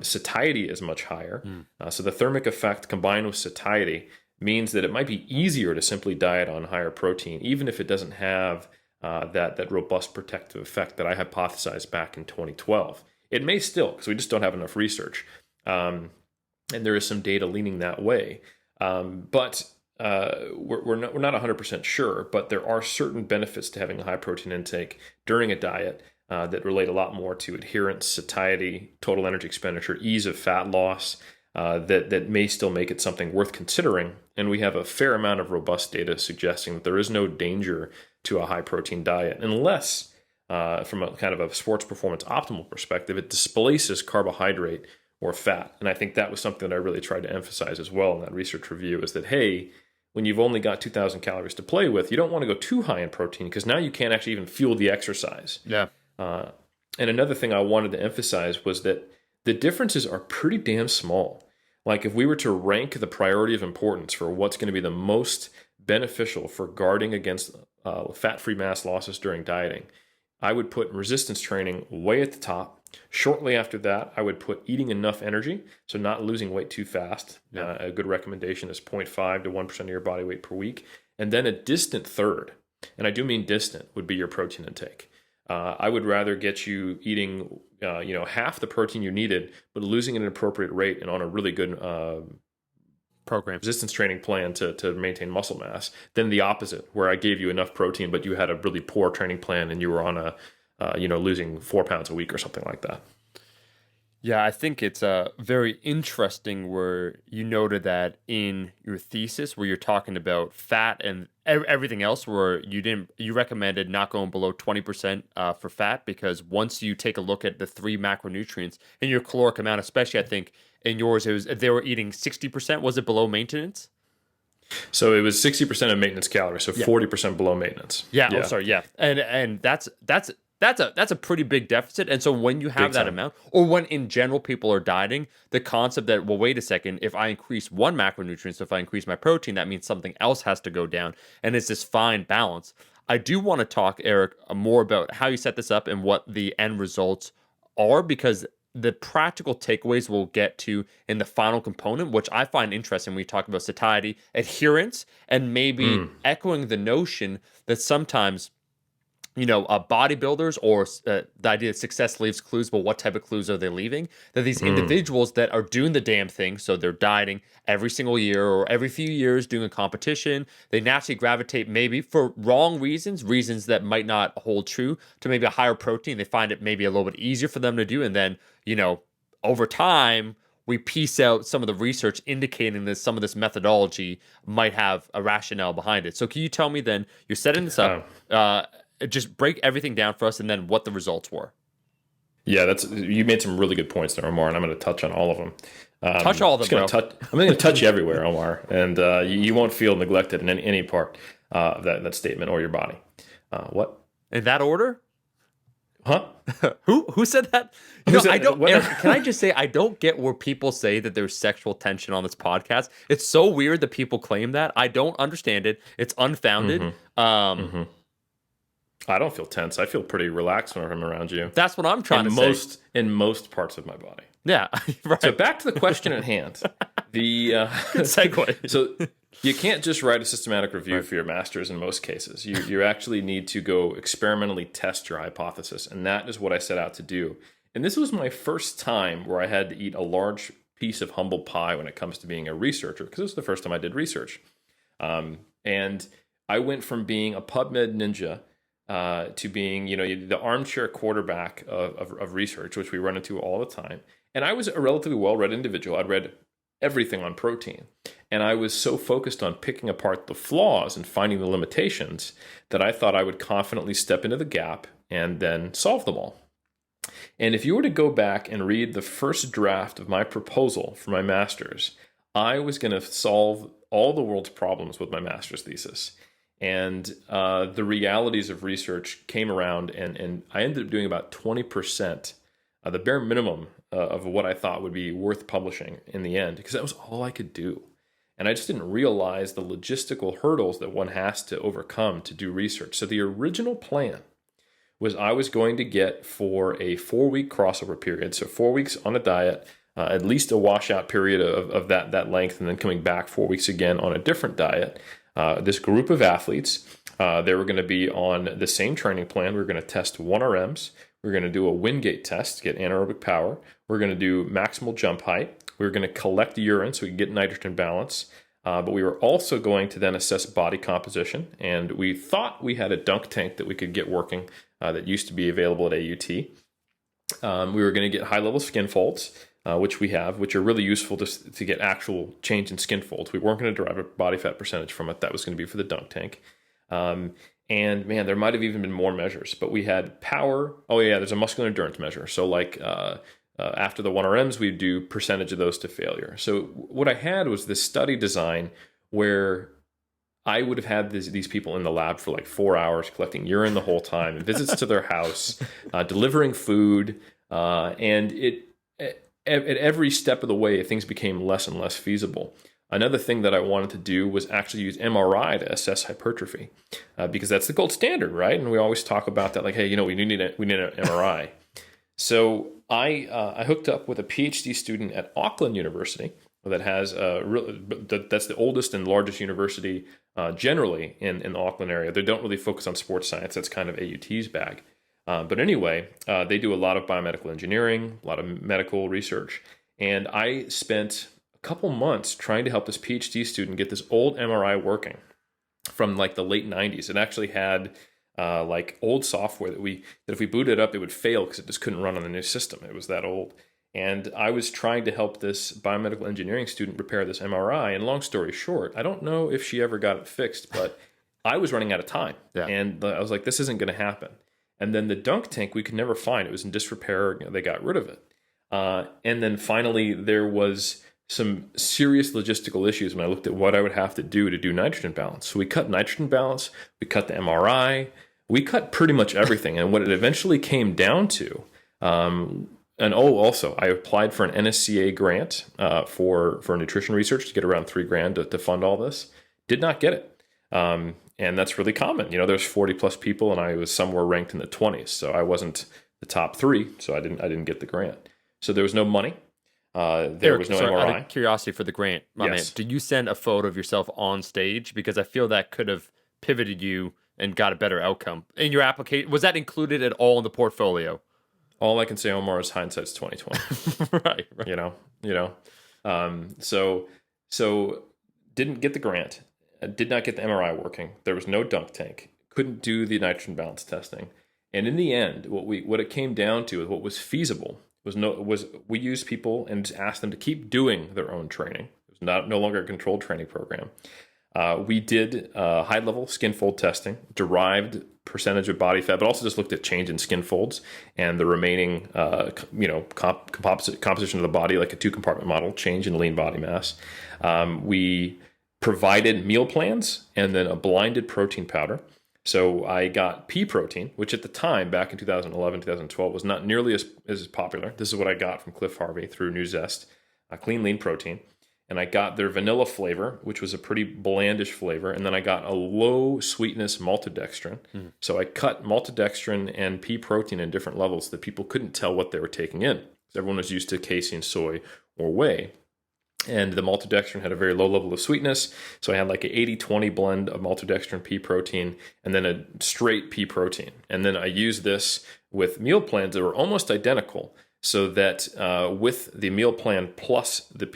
Satiety is much higher. So the thermic effect combined with satiety means that it might be easier to simply diet on higher protein, even if it doesn't have that robust protective effect that I hypothesized back in 2012. It may still, because we just don't have enough research. And there is some data leaning that way. But we're not 100% sure, but there are certain benefits to having a high protein intake during a diet that relate a lot more to adherence, satiety, total energy expenditure, ease of fat loss, that may still make it something worth considering. And we have a fair amount of robust data suggesting that there is no danger to a high protein diet, unless from a kind of a sports performance optimal perspective, it displaces carbohydrate or fat. And I think that was something that I really tried to emphasize as well in that research review, is that, hey, when you've only got 2,000 calories to play with, you don't want to go too high in protein, because now you can't actually even fuel the exercise. Yeah. And another thing I wanted to emphasize was that the differences are pretty damn small. Like if we were to rank the priority of importance for what's going to be the most beneficial for guarding against fat-free mass losses during dieting, I would put resistance training way at the top. Shortly after that, I would put eating enough energy, so not losing weight too fast. Yeah. A good recommendation is 0.5 to 1% of your body weight per week. And then a distant third, and I do mean distant, would be your protein intake. I would rather get you eating half the protein you needed, but losing at an appropriate rate and on a really good Program. resistance training plan to maintain muscle mass, than the opposite, where I gave you enough protein, but you had a really poor training plan and you were on a losing 4 pounds a week or something like that. Yeah, I think it's very interesting where you noted that in your thesis, where you're talking about fat and everything else, where you recommended not going below 20% for fat, because once you take a look at the 3 macronutrients in your caloric amount, especially I think in yours, it was they were eating 60%. Was it below maintenance? So it was 60% of maintenance calories, so 40% below maintenance. Yeah. Oh, sorry. Yeah, and that's a pretty big deficit. And so when you have that amount, or when in general people are dieting, the concept that, well, wait a second, if I increase one macronutrient, so if I increase my protein, that means something else has to go down, and it's this fine balance. I do want to talk, Eric, more about how you set this up and what the end results are, because the practical takeaways we'll get to in the final component, which I find interesting when we talk about satiety, adherence, and maybe echoing the notion that sometimes, bodybuilders or the idea that success leaves clues, but what type of clues are they leaving? That these individuals that are doing the damn thing, so they're dieting every single year or every few years doing a competition, they naturally gravitate maybe for wrong reasons that might not hold true to maybe a higher protein. They find it maybe a little bit easier for them to do. And then, over time, we piece out some of the research indicating that some of this methodology might have a rationale behind it. So can you tell me then, you're setting this up, just break everything down for us and then what the results were. Yeah, you made some really good points there, Omar, and I'm going to touch on all of them. Touch all of them, bro. I'm going to touch you everywhere, Omar, and you won't feel neglected in any part of that statement or your body. What? In that order? Huh? Who said that? Eric, can I just say, I don't get where people say that there's sexual tension on this podcast. It's so weird that people claim that. I don't understand it. It's unfounded. I don't feel tense. I feel pretty relaxed when I'm around you. That's what I'm trying to say. In most parts of my body. Yeah, right. So back to the question at hand. Good segue. So you can't just write a systematic review for your master's in most cases. You actually need to go experimentally test your hypothesis, and that is what I set out to do. And this was my first time where I had to eat a large piece of humble pie when it comes to being a researcher, because it was the first time I did research. And I went from being a PubMed ninja to being, the armchair quarterback of research, which we run into all the time. And I was a relatively well-read individual. I'd read everything on protein. And I was so focused on picking apart the flaws and finding the limitations that I thought I would confidently step into the gap and then solve them all. And if you were to go back and read the first draft of my proposal for my master's, I was going to solve all the world's problems with my master's thesis. And the realities of research came around, and I ended up doing about 20%, the bare minimum of what I thought would be worth publishing in the end, because that was all I could do. And I just didn't realize the logistical hurdles that one has to overcome to do research. So the original plan was I was going to get for a 4-week crossover period, so 4 weeks on a diet, at least a washout period of that length, and then coming back 4 weeks again on a different diet. This group of athletes, they were going to be on the same training plan. We were going to test 1RMs. We were going to do a Wingate test to get anaerobic power. We're going to do maximal jump height. We were going to collect urine so we could get nitrogen balance. But we were also going to then assess body composition. And we thought we had a dunk tank that we could get working that used to be available at AUT. We were going to get high-level skin folds, which we have, which are really useful to get actual change in skin folds. We weren't going to derive a body fat percentage from it. That was going to be for the dunk tank. And man, there might have even been more measures, but we had power. Oh yeah, there's a muscular endurance measure. So like after the 1RMs, we do percentage of those to failure. So what I had was this study design where I would have had these people in the lab for like 4 hours, collecting urine the whole time, visits to their house, delivering food, and at every step of the way, things became less and less feasible. Another thing that I wanted to do was actually use MRI to assess hypertrophy, because that's the gold standard, right? And we always talk about that, like, hey, we need an MRI. So I hooked up with a PhD student at Auckland University that has that's the oldest and largest university generally in the Auckland area. They don't really focus on sports science. That's kind of AUT's bag. But anyway, they do a lot of biomedical engineering, a lot of medical research. And I spent a couple months trying to help this PhD student get this old MRI working from like the late 90s. It actually had like old software that if we booted it up, it would fail because it just couldn't run on the new system. It was that old. And I was trying to help this biomedical engineering student repair this MRI. And long story short, I don't know if she ever got it fixed, but I was running out of time. Yeah. And I was like, this isn't going to happen. And then the dunk tank we could never find. It was in disrepair. They got rid of it. And then finally, there was some serious logistical issues when I looked at what I would have to do nitrogen balance. So we cut nitrogen balance. We cut the MRI. We cut pretty much everything. And what it eventually came down to, also, I applied for an NSCA grant for nutrition research to get around $3,000 to fund all this. Did not get it. And that's really common. There's 40 plus people and I was somewhere ranked in the 20s. So I wasn't the top 3. So I didn't get the grant. So there was no money. There Eric, was no sorry, out MRI. of curiosity for the grant, my man, Yes. did you send a photo of yourself on stage? Because I feel that could have pivoted you and got a better outcome in your application. Was that included at all in the portfolio? All I can say, Omar, is hindsight's 2020. Right. So didn't get the grant, did not get the MRI working. There was no dunk tank. Couldn't do the nitrogen balance testing. And in the end, what it came down to, what was feasible, was we used people and just asked them to keep doing their own training. It was no longer a controlled training program. We did high level skin fold testing, derived percentage of body fat, but also just looked at change in skin folds and the remaining, composition of the body, like a 2-compartment model, change in lean body mass. We provided meal plans and then a blinded protein powder. So I got pea protein, which at the time, back in 2011, 2012, was not nearly as popular. This is what I got from Cliff Harvey through New Zest, clean lean protein. And I got their vanilla flavor, which was a pretty blandish flavor. And then I got a low sweetness maltodextrin. So I cut maltodextrin and pea protein in different levels so that people couldn't tell what they were taking in. Everyone was used to casein, soy, or whey. And the maltodextrin had a very low level of sweetness. So I had like an 80-20 blend of maltodextrin pea protein and then a straight pea protein. And then I used this with meal plans that were almost identical, so that with the meal plan plus the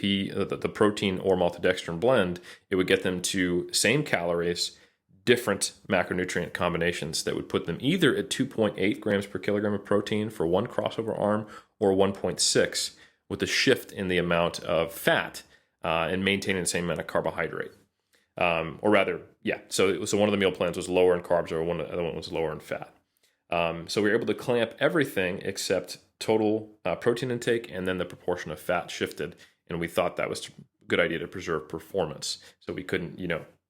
protein or maltodextrin blend, it would get them to same calories, different macronutrient combinations that would put them either at 2.8 grams per kilogram of protein for one crossover arm or 1.6, with a shift in the amount of fat and maintaining the same amount of carbohydrate. So one of the meal plans was lower in carbs, or the other one was lower in fat. So we were able to clamp everything except total protein intake, and then the proportion of fat shifted. And we thought that was a good idea to preserve performance. So we couldn't,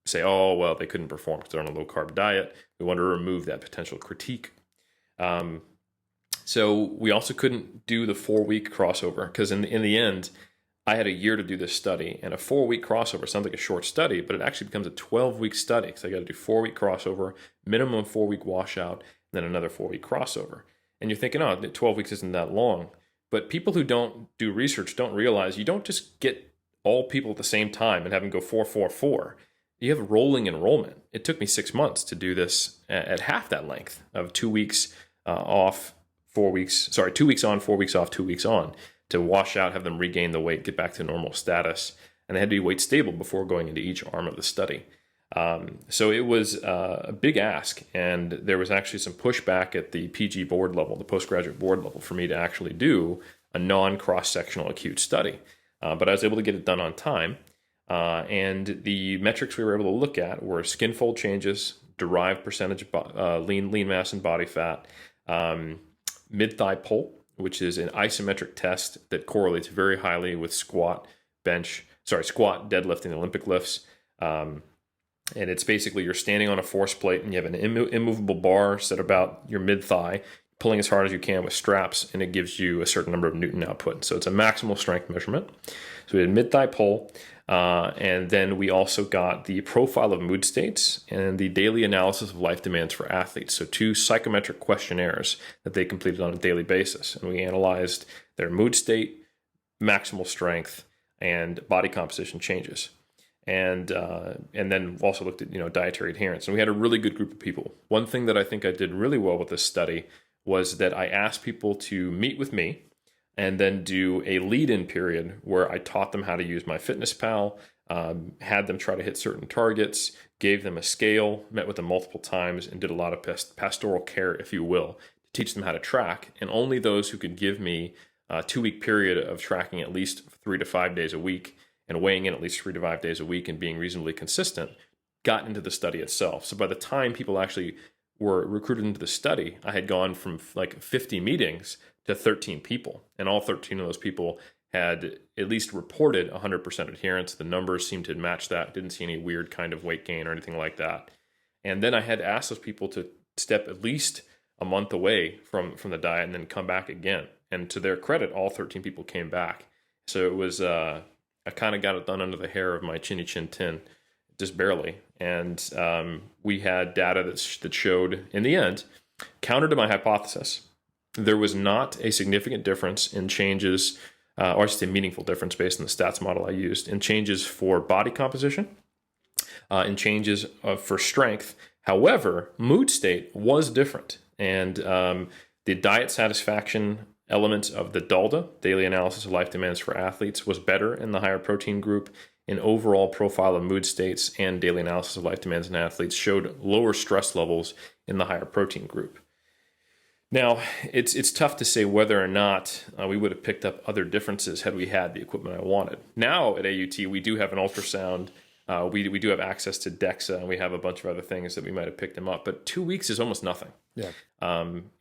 say, oh, well, they couldn't perform because they're on a low carb diet. We wanted to remove that potential critique. So we also couldn't do the 4-week crossover because in the end, I had a year to do this study, and a 4-week crossover sounds like a short study, but it actually becomes a 12-week study because I got to do 4-week crossover, minimum 4-week washout, and then another 4-week crossover. And you're thinking, oh, 12 weeks isn't that long. But people who don't do research don't realize you don't just get all people at the same time and have them go 4-4-4. You have rolling enrollment. It took me 6 months to do this at half that length of 2 weeks off, 4 weeks, 2 weeks on, 4 weeks off, 2 weeks on, to wash out, have them regain the weight, get back to normal status. And they had to be weight stable before going into each arm of the study. So it was a big ask, and there was actually some pushback at the PG board level, the postgraduate board level, for me to actually do a non-cross-sectional acute study. But I was able to get it done on time. And the metrics we were able to look at were skin fold changes, derived percentage of lean mass and body fat, mid-thigh pull, which is an isometric test that correlates very highly with squat, deadlift, and Olympic lifts. And it's basically you're standing on a force plate and you have an immovable bar set about your mid-thigh, pulling as hard as you can with straps, and it gives you a certain number of Newton output. So it's a maximal strength measurement. So we had mid-thigh pull, and then we also got the profile of mood states and the daily analysis of life demands for athletes. So 2 psychometric questionnaires that they completed on a daily basis. And we analyzed their mood state, maximal strength, and body composition changes. And then also looked at dietary adherence. And we had a really good group of people. One thing that I think I did really well with this study was that I asked people to meet with me and then do a lead-in period where I taught them how to use MyFitnessPal, had them try to hit certain targets, gave them a scale, met with them multiple times, and did a lot of pastoral care, if you will, to teach them how to track. And only those who could give me a 2-week period of tracking at least 3 to 5 days a week and weighing in at least 3 to 5 days a week and being reasonably consistent got into the study itself. So by the time people actually were recruited into the study, I had gone from like 50 meetings to 13 people. And all 13 of those people had at least reported 100% adherence. The numbers seemed to match that. Didn't see any weird kind of weight gain or anything like that. And then I had asked those people to step at least a month away from the diet and then come back again. And to their credit, all 13 people came back. So it was, I kind of got it done under the hair of my chinny chin tin, just barely. And we had data that showed, in the end, counter to my hypothesis, there was not a significant difference in changes, or I should say meaningful difference based on the stats model I used, in changes for body composition, in changes for strength. However, mood state was different. And the diet satisfaction element of the DALDA, Daily Analysis of Life Demands for Athletes, was better in the higher protein group. An overall profile of mood states and daily analysis of life demands in athletes showed lower stress levels in the higher protein group. Now, it's tough to say whether or not we would have picked up other differences had we had the equipment I wanted. Now at AUT, we do have an ultrasound. We do have access to DEXA, and we have a bunch of other things that we might have picked them up. But 2 weeks is almost nothing. Yeah.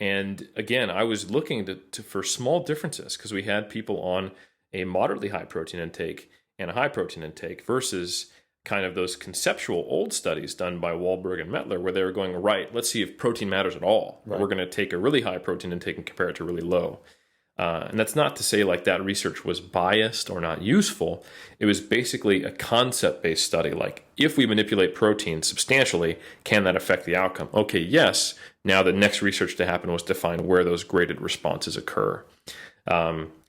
And again, I was looking for small differences because we had people on a moderately high protein intake and a high protein intake versus kind of those conceptual old studies done by Wahlberg and Mettler where they were going, right, let's see if protein matters at all. Right. We're going to take a really high protein intake and compare it to really low. And that's not to say like that research was biased or not useful. It was basically a concept-based study. Like if we manipulate protein substantially, can that affect the outcome? Okay, yes. Now the next research to happen was to find where those graded responses occur.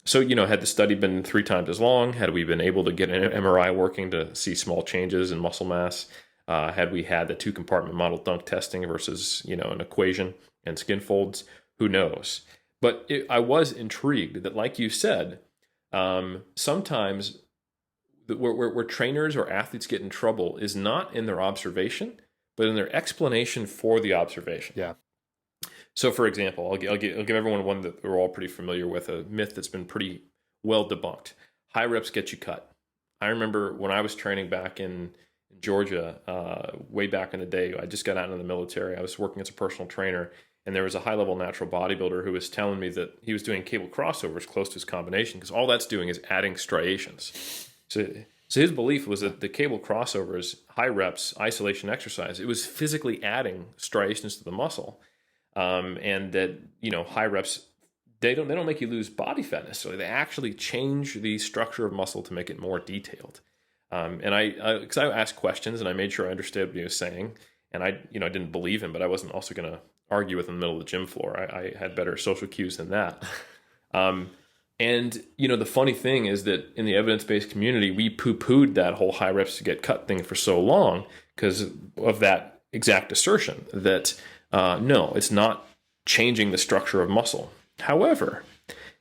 So, had the study been 3 times as long, had we been able to get an MRI working to see small changes in muscle mass, had we had the 2-compartment model dunk testing versus, an equation and skin folds, who knows? But I was intrigued that, like you said, sometimes where trainers or athletes get in trouble is not in their observation, but in their explanation for the observation. Yeah. So, for example, I'll give everyone one that we're all pretty familiar with, a myth that's been pretty well debunked. High reps get you cut. I remember when I was training back in Georgia, way back in the day, I just got out of the military. I was working as a personal trainer, and there was a high-level natural bodybuilder who was telling me that he was doing cable crossovers close to his combination because all that's doing is adding striations. So his belief was that the cable crossovers, high reps, isolation exercise, it was physically adding striations to the muscle. And that, high reps, they don't make you lose body fat necessarily. They actually change the structure of muscle to make it more detailed. And because I asked questions and I made sure I understood what he was saying, and I didn't believe him, but I wasn't also going to argue with him in the middle of the gym floor. I had better social cues than that. And the funny thing is that in the evidence-based community, we poo-pooed that whole high reps to get cut thing for so long because of that exact assertion that no, it's not changing the structure of muscle. However,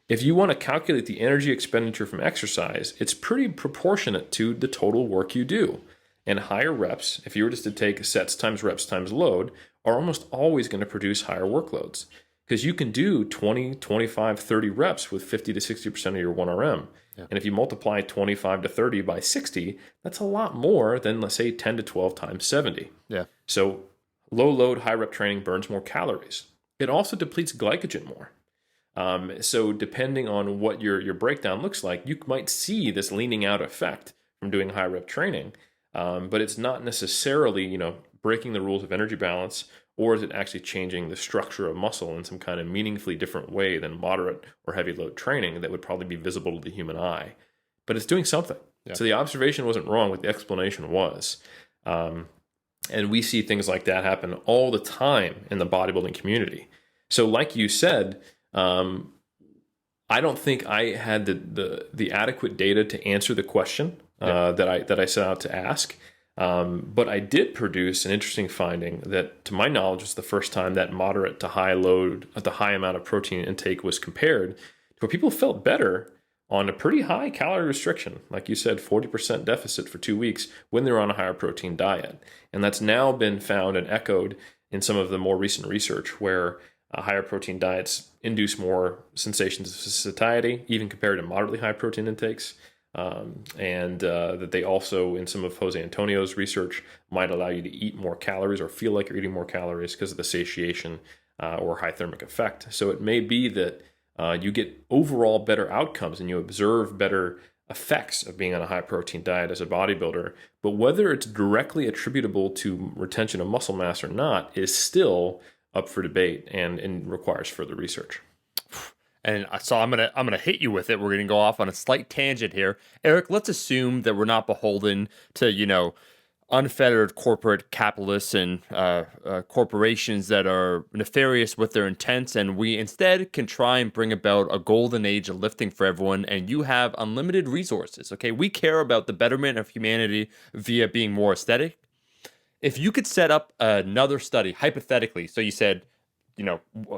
if you want to calculate the energy expenditure from exercise, it's pretty proportionate to the total work you do. And higher reps, if you were just to take sets times reps times load, are almost always going to produce higher workloads. Because you can do 20, 25, 30 reps with 50 to 60% of your 1RM. Yeah. And if you multiply 25 to 30 by 60, that's a lot more than, let's say, 10 to 12 times 70. Yeah. So low load, high rep training burns more calories. It also depletes glycogen more. So depending on what your breakdown looks like, you might see this leaning out effect from doing high rep training. But it's not necessarily, breaking the rules of energy balance, or is it actually changing the structure of muscle in some kind of meaningfully different way than moderate or heavy load training that would probably be visible to the human eye. But it's doing something. Yeah. So the observation wasn't wrong, what the explanation was. And we see things like that happen all the time in the bodybuilding community. So like you said, I don't think I had the adequate data to answer the question that I set out to ask. But I did produce an interesting finding that, to my knowledge, was the first time that moderate to high load, the high amount of protein intake was compared to where people felt better on a pretty high calorie restriction. Like you said, 40% deficit for 2 weeks when they're on a higher protein diet. And that's now been found and echoed in some of the more recent research where higher protein diets induce more sensations of satiety, even compared to moderately high protein intakes. And that they also, in some of Jose Antonio's research, might allow you to eat more calories or feel like you're eating more calories because of the satiation or high thermic effect. So it may be that you get overall better outcomes and you observe better effects of being on a high protein diet as a bodybuilder, but whether it's directly attributable to retention of muscle mass or not is still up for debate and requires further research. And so I'm gonna hit you with it. We're gonna go off on a slight tangent here, Eric. Let's assume that we're not beholden to unfettered corporate capitalists and corporations that are nefarious with their intents, and we instead can try and bring about a golden age of lifting for everyone, and you have unlimited resources. Okay, we care about the betterment of humanity via being more aesthetic. If you could set up another study hypothetically, so you said,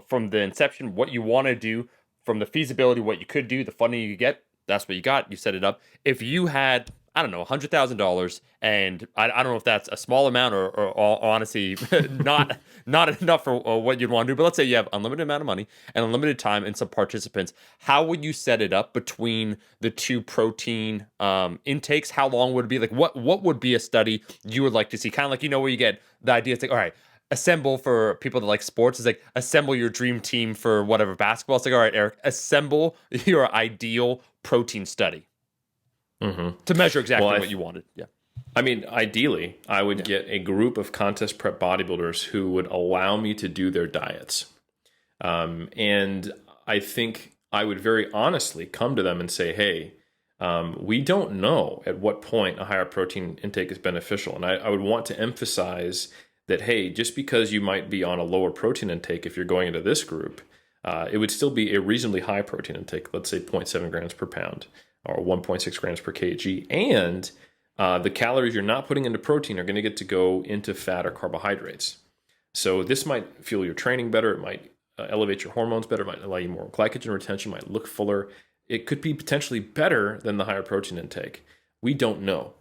from the inception, what you want to do, from the feasibility, what you could do, the funding you get, that's what you got. You set it up. If you had, I don't know, $100,000, and I don't know if that's a small amount or honestly not enough for what you'd want to do. But let's say you have unlimited amount of money and unlimited time and some participants. How would you set it up between the two protein intakes? How long would it be? Like what would be a study you would like to see? Kind of like where you get the idea. It's like, all right, assemble for people that like sports. Is like assemble your dream team for whatever basketball. It's like, all right, Eric, assemble your ideal protein study to measure exactly what you wanted. Yeah. I mean, ideally, I would get a group of contest prep bodybuilders who would allow me to do their diets. And I think I would very honestly come to them and say, hey, we don't know at what point a higher protein intake is beneficial. And I would want to emphasize that, hey, just because you might be on a lower protein intake if you're going into this group, it would still be a reasonably high protein intake, let's say 0.7 grams per pound or 1.6 grams per kg. And the calories you're not putting into protein are going to get to go into fat or carbohydrates. So this might fuel your training better. It might elevate your hormones better. It might allow you more glycogen retention, might look fuller. It could be potentially better than the higher protein intake. We don't know.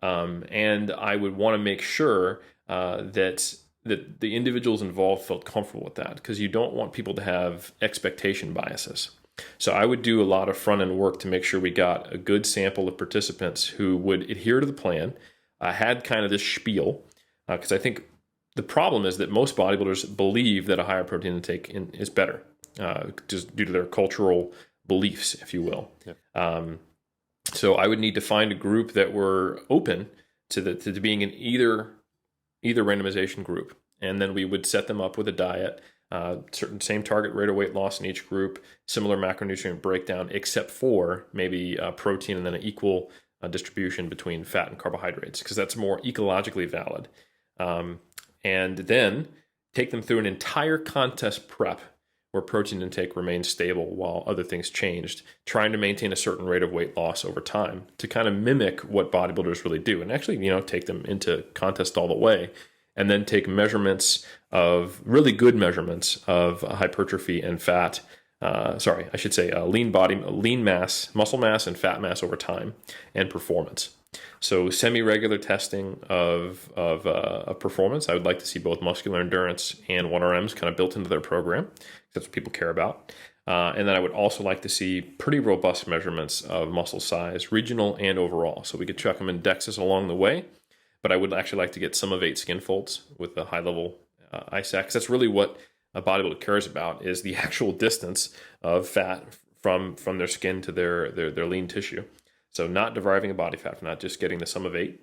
And I would want to make sure that the individuals involved felt comfortable with that, because you don't want people to have expectation biases. So I would do a lot of front-end work to make sure we got a good sample of participants who would adhere to the plan, had kind of this spiel, because I think the problem is that most bodybuilders believe that a higher protein intake is better, just due to their cultural beliefs, if you will. Yeah. So I would need to find a group that were open to being in either randomization group, and then we would set them up with a diet. Certain same target rate of weight loss in each group, similar macronutrient breakdown, except for maybe protein and then an equal distribution between fat and carbohydrates, because that's more ecologically valid. And then take them through an entire contest prep where protein intake remains stable while other things changed, trying to maintain a certain rate of weight loss over time to kind of mimic what bodybuilders really do, and actually, take them into contest all the way. And then take measurements of really good measurements of hypertrophy and fat. Lean mass, muscle mass, and fat mass over time, and performance. So semi-regular testing of performance. I would like to see both muscular endurance and 1RMs kind of built into their program. That's what people care about. And then I would also like to see pretty robust measurements of muscle size, regional and overall. So we could check them in DEXAs along the way. But I would actually like to get sum of 8 skin folds with a high-level ISAC. That's really what a bodybuilder cares about, is the actual distance of fat from their skin to their lean tissue. So not deriving a body fat, not just getting the sum of 8,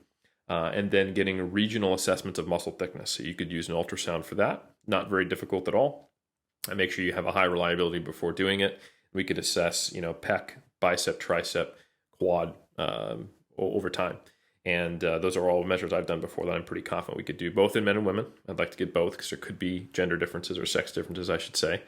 and then getting regional assessments of muscle thickness. So you could use an ultrasound for that. Not very difficult at all. And make sure you have a high reliability before doing it. We could assess, pec, bicep, tricep, quad over time. And those are all measures I've done before that I'm pretty confident we could do, both in men and women. I'd like to get both, because there could be gender differences or sex differences, I should say.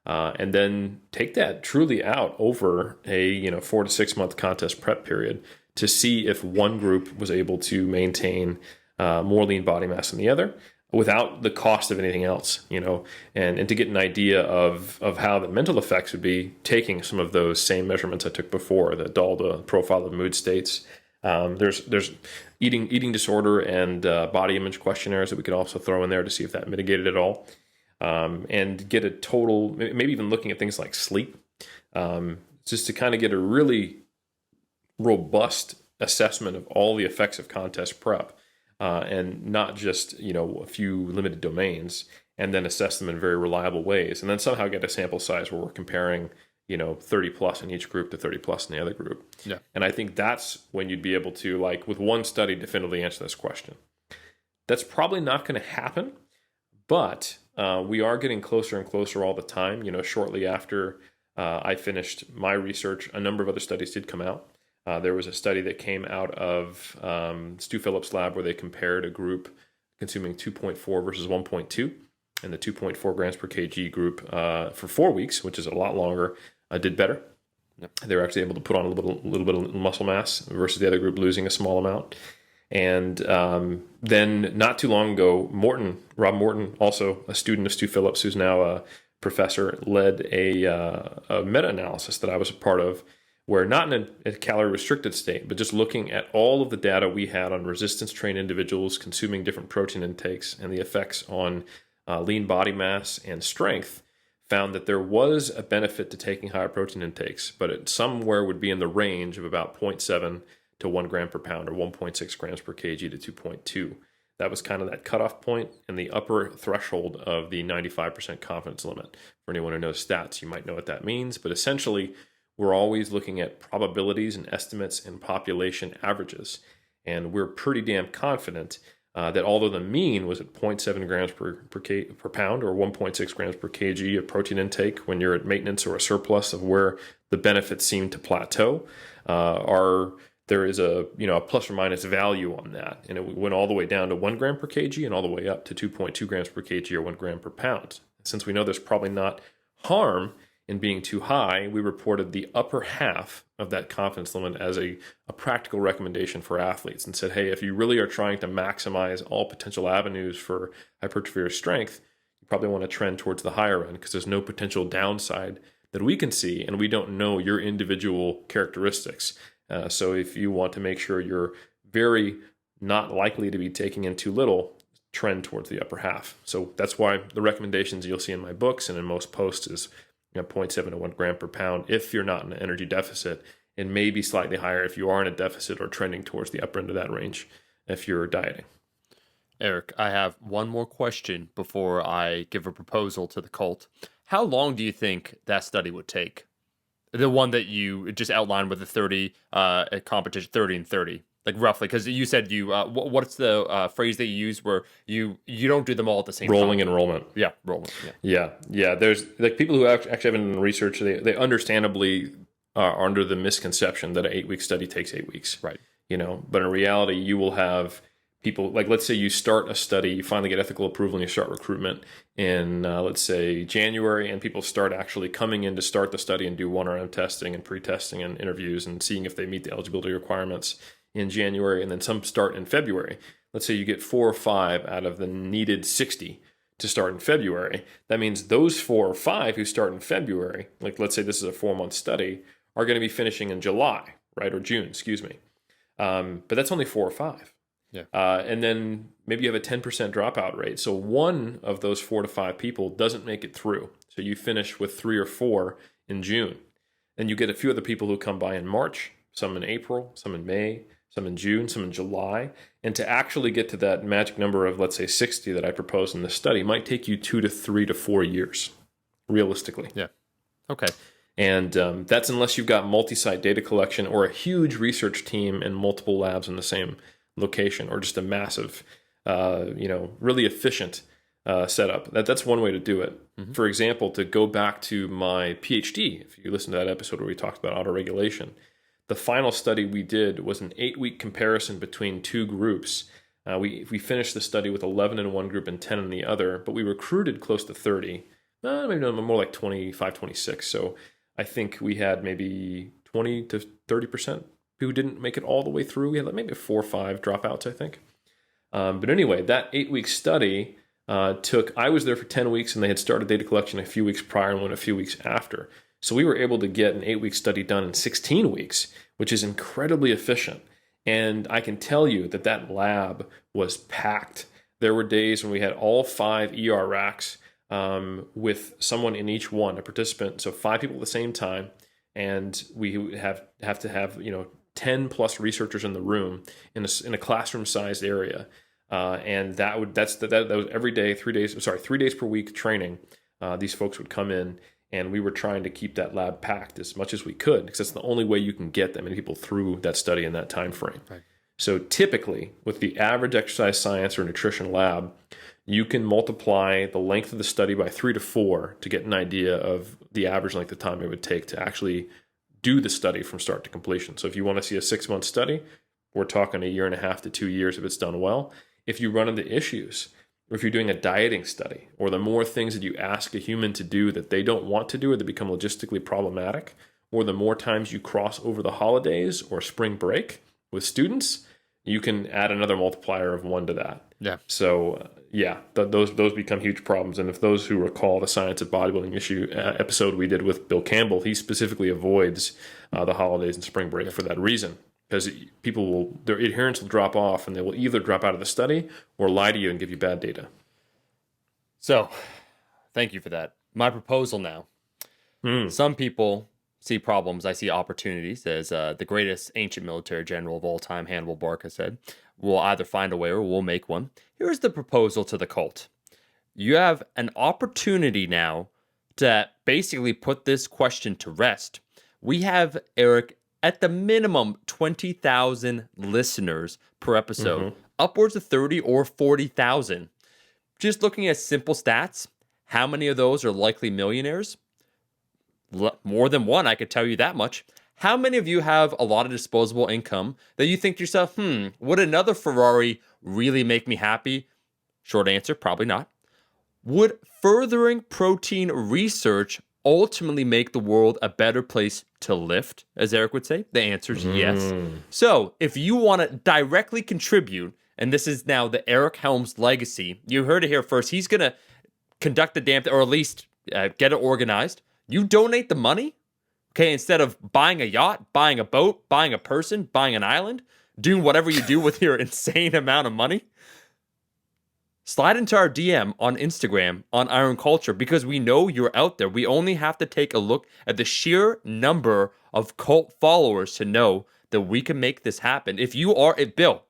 And then take that truly out over a 4 to 6 month contest prep period to see if one group was able to maintain more lean body mass than the other without the cost of anything else, and to get an idea of how the mental effects would be taking some of those same measurements I took before, the DALDA profile of mood states. There's eating disorder and body image questionnaires that we could also throw in there to see if that mitigated at all, and get a total, maybe even looking at things like sleep, just to kind of get a really robust assessment of all the effects of contest prep, and not just a few limited domains, and then assess them in very reliable ways, and then somehow get a sample size where we're comparing 30 plus in each group to 30 plus in the other group. Yeah. And I think that's when you'd be able to, like, with one study, definitively answer this question. That's probably not going to happen, but we are getting closer and closer all the time. Shortly after I finished my research, a number of other studies did come out. There was a study that came out of Stu Phillips' lab where they compared a group consuming 2.4 versus 1.2, and the 2.4 grams per kg group for 4 weeks, which is a lot longer, did better. Yep. They were actually able to put on a little bit of muscle mass versus the other group losing a small amount. And then not too long ago, Rob Morton, also a student of Stu Phillips, who's now a professor, led a meta-analysis that I was a part of, where not in a calorie-restricted state, but just looking at all of the data we had on resistance-trained individuals consuming different protein intakes and the effects on lean body mass and strength, found that there was a benefit to taking higher protein intakes, but it somewhere would be in the range of about 0.7 to 1 gram per pound, or 1.6 grams per kg to 2.2. That was kind of that cutoff point and the upper threshold of the 95% confidence limit. For anyone who knows stats, you might know what that means, but essentially, we're always looking at probabilities and estimates and population averages. And we're pretty damn confident that although the mean was at 0.7 grams per pound, or 1.6 grams per kg of protein intake when you're at maintenance or a surplus of where the benefits seem to plateau, there is a plus or minus value on that. And it went all the way down to 1 gram per kg and all the way up to 2.2 grams per kg or 1 gram per pound. Since we know there's probably not harm in being too high, we reported the upper half of that confidence limit as a practical recommendation for athletes and said, hey, if you really are trying to maximize all potential avenues for hypertrophy or strength, you probably want to trend towards the higher end because there's no potential downside that we can see, and we don't know your individual characteristics. So if you want to make sure you're very not likely to be taking in too little, trend towards the upper half. So that's why the recommendations you'll see in my books and in most posts is 0.7 to 1 gram per pound if you're not in an energy deficit, and maybe slightly higher if you are in a deficit or trending towards the upper end of that range if you're dieting. Eric, I have one more question before I give a proposal to the cult. How long do you think that study would take? The one that you just outlined with the 30 competition, 30 and 30, like roughly, because you said what's the phrase that you use where you don't do them all at the same rolling time? Enrollment. Yeah, rolling. Yeah. There's like people who actually haven't done research. They understandably are under the misconception that an 8-week study takes 8 weeks. Right. But in reality, you will have people, like let's say you start a study, you finally get ethical approval and you start recruitment in, let's say, January, and people start actually coming in to start the study and do 1RM testing and pre-testing and interviews and seeing if they meet the eligibility requirements in January, and then some start in February. Let's say you get 4 or 5 out of the needed 60 to start in February. That means those 4 or 5 who start in February, like let's say this is a 4-month study, are going to be finishing in July, right? Or June, excuse me. But that's only 4 or 5. Yeah. And then maybe you have a 10% dropout rate. So one of those 4 to 5 people doesn't make it through. So you finish with 3 or 4 in June. Then you get a few other people who come by in March, some in April, some in May, some in June, some in July. And to actually get to that magic number of, let's say, 60 that I proposed in this study might take you 2 to 3 to 4 years, realistically. Yeah. Okay. And that's unless you've got multi-site data collection or a huge research team and multiple labs in the same location, or just a massive, really efficient setup. That's one way to do it. Mm-hmm. For example, to go back to my PhD, if you listen to that episode where we talked about autoregulation, the final study we did was an 8-week comparison between 2 groups. We finished the study with 11 in one group and 10 in the other, but we recruited close to 30, maybe no, more like 25, 26. So I think we had maybe 20 to 30% who didn't make it all the way through. We had like maybe 4 or 5 dropouts, I think. But anyway, that 8-week study I was there for 10 weeks, and they had started data collection a few weeks prior and went a few weeks after. So we were able to get an 8-week study done in 16 weeks, which is incredibly efficient. And I can tell you that lab was packed. There were days when we had all 5 ER racks with someone in each one, a participant. So 5 people at the same time. And we have to have 10 plus researchers in the room in a classroom sized area, and that was every day, 3 days per week training. These folks would come in, and we were trying to keep that lab packed as much as we could, because that's the only way you can get that many people through that study in that time frame. Right. So typically, with the average exercise science or nutrition lab, you can multiply the length of the study by 3 to 4 to get an idea of the average length of time it would take to actually do the study from start to completion. So if you want to see a 6-month study, we're talking 1.5 to 2 years if it's done well. If you run into issues, or if you're doing a dieting study, or the more things that you ask a human to do that they don't want to do or that become logistically problematic, or the more times you cross over the holidays or spring break with students, you can add another multiplier of 1 to that. Yeah. So those become huge problems. And if those who recall the Science of Bodybuilding issue episode we did with Bill Campbell, he specifically avoids the holidays and spring break for that reason. Because their adherence will drop off, and they will either drop out of the study or lie to you and give you bad data. So, thank you for that. My proposal now. Some people see problems. I see opportunities, as the greatest ancient military general of all time, Hannibal Barca, said. We'll either find a way or we'll make one. Here's the proposal to the cult. You have an opportunity now to basically put this question to rest. We have, Eric, at the minimum 20,000 listeners per episode, upwards of 30 or 40,000. Just looking at simple stats, how many of those are likely millionaires? More than one, I could tell you that much. How many of you have a lot of disposable income that you think to yourself, would another Ferrari really make me happy? Short answer, probably not. Would furthering protein research ultimately make the world a better place to lift, as Eric would say? The answer is yes. So if you want to directly contribute, and this is now the Eric Helms legacy, you heard it here first. He's going to conduct the damn thing, or at least get it organized. You donate the money, okay, instead of buying a yacht, buying a boat, buying a person, buying an island, doing whatever you do with your insane amount of money. Slide into our DM on Instagram on Iron Culture, because we know you're out there. We only have to take a look at the sheer number of cult followers to know that we can make this happen. If you are, Bill,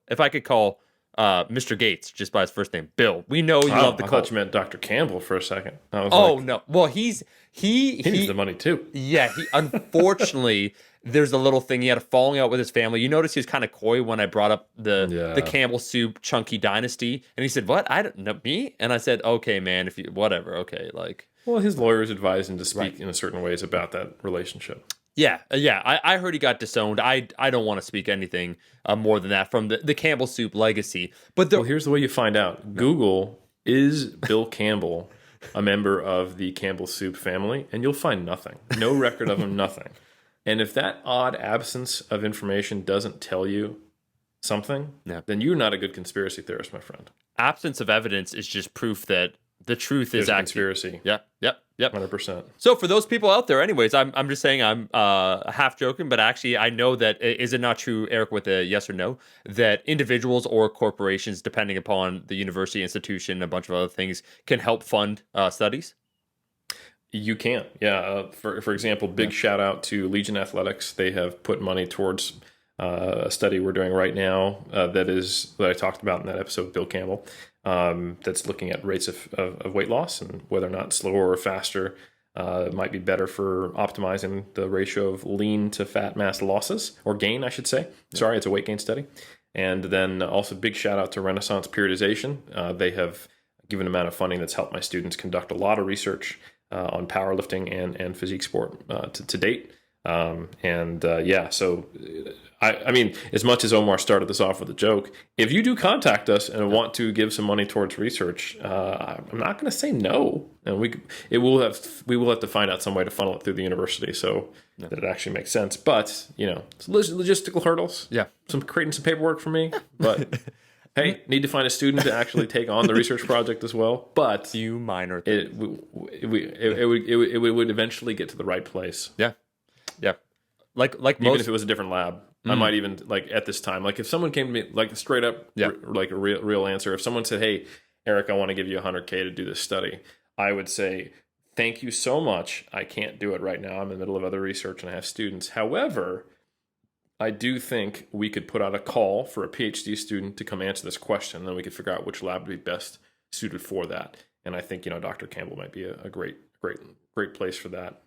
if I could call Mr. Gates just by his first name, Bill, we know you love the cult. I thought you meant Dr. Campbell for a second. No. Well, he needs the money too. Yeah, he unfortunately there's a little thing. He had a falling out with his family. You notice he was kind of coy when I brought up the Campbell Soup Chunky Dynasty, and he said, "What? I don't know me." And I said, "Okay, man, if you whatever, okay." Like, well, his lawyers advised him to speak in a certain ways about that relationship. Yeah. I heard he got disowned. I don't want to speak anything more than that from the Campbell Soup legacy. But here's the way you find out. Google, is Bill Campbell a member of the Campbell Soup family? And you'll find nothing. No record of him, nothing. And if that odd absence of information doesn't tell you something, then you're not a good conspiracy theorist, my friend. Absence of evidence is just proof that the truth is actually conspiracy. Yep. 100%. So for those people out there, anyways, I'm just saying, I'm half joking, but actually I know that, is it not true, Eric, with a yes or no, that individuals or corporations, depending upon the university, institution, a bunch of other things, can help fund studies? You can, yeah. For example, big shout out to Legion Athletics. They have put money towards a study we're doing right now that I talked about in that episode with Bill Campbell. That's looking at rates of weight loss and whether or not slower or faster might be better for optimizing the ratio of lean to fat mass losses, or gain, I should say. Sorry, it's a weight gain study. And then also big shout out to Renaissance Periodization. They have given an amount of funding that's helped my students conduct a lot of research on powerlifting and physique sport to date. So I mean, as much as Omar started this off with a joke, if you do contact us and want to give some money towards research, I'm not going to say no, and we will have to find out some way to funnel it through the university so that it actually makes sense. But it's logistical hurdles. Yeah, creating some paperwork for me, but. Hey, need to find a student to actually take on the research project as well. But few minor things. It would eventually get to the right place. Yeah. Like even if it was a different lab, I might even at this time, if someone came to me straight up, like a real answer. If someone said, "Hey, Eric, I want to give you $100K to do this study," I would say, "Thank you so much. I can't do it right now. I'm in the middle of other research and I have students. However, I do think we could put out a call for a PhD student to come answer this question, and then we could figure out which lab would be best suited for that." And I think Dr. Campbell might be a great place for that.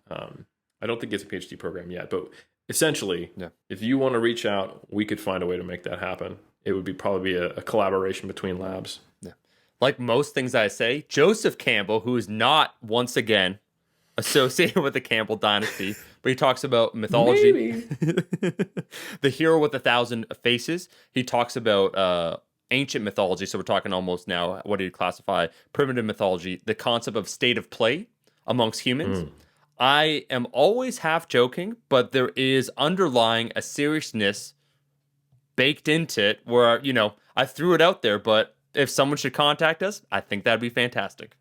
I don't think it's a PhD program yet, but essentially, if you want to reach out, we could find a way to make that happen. It would be probably a collaboration between labs. Yeah. Like most things I say, Joseph Campbell, who is not once again associated with the Campbell dynasty, but he talks about mythology. Maybe. The hero with 1,000 faces. He talks about ancient mythology. So we're talking almost now, what do you classify? Primitive mythology, the concept of state of play amongst humans. I am always half joking, but there is underlying a seriousness baked into it where, I threw it out there, but if someone should contact us, I think that'd be fantastic.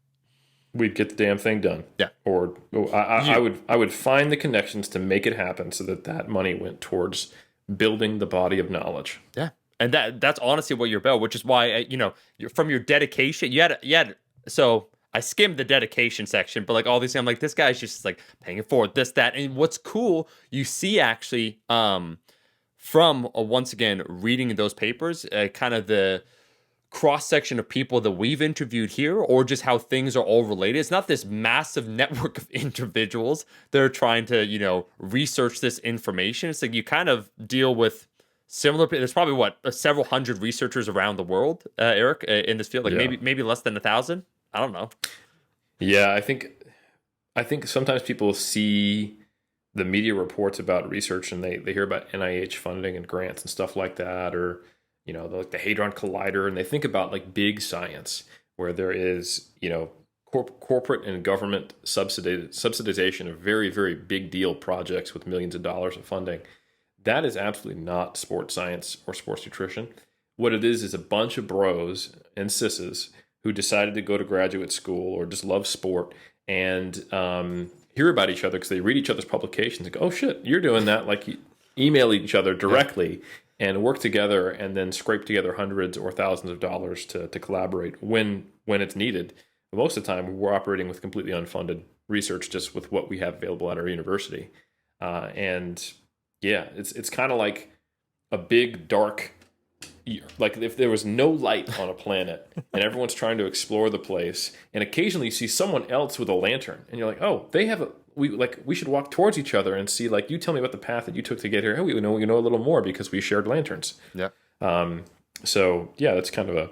We'd get the damn thing done. Yeah. Or I would find the connections to make it happen so that money went towards building the body of knowledge. Yeah. And that's honestly what you're about, which is why, from your dedication, you had, so I skimmed the dedication section, but like all these, I'm like, this guy's just like paying it forward, this, that. And what's cool, you see actually, from once again reading those papers, kind of the cross section of people that we've interviewed here, or just how things are all related. It's not this massive network of individuals that are trying to research this information. It's like you kind of deal with similar. There's probably several hundred researchers around the world, Eric, in this field. Like maybe less than 1,000. I don't know. Yeah, I think sometimes people see the media reports about research and they hear about NIH funding and grants and stuff like that, or like the Hadron Collider, and they think about like big science where there is corporate and government subsidization of very, very big deal projects with millions of dollars of funding. That is absolutely not sports science or sports nutrition. What it is a bunch of bros and sisses who decided to go to graduate school or just love sport and hear about each other because they read each other's publications and go, oh shit, you're doing that. Like email each other directly and work together and then scrape together hundreds or thousands of dollars to collaborate when it's needed. But most of the time, we're operating with completely unfunded research just with what we have available at our university. It's kind of like a big, dark, like if there was no light on a planet and everyone's trying to explore the place, and occasionally you see someone else with a lantern and you're like, oh, they have we should walk towards each other and see, like, you tell me about the path that you took to get here. Oh, we know a little more because we shared lanterns. Yeah. So yeah, that's kind of a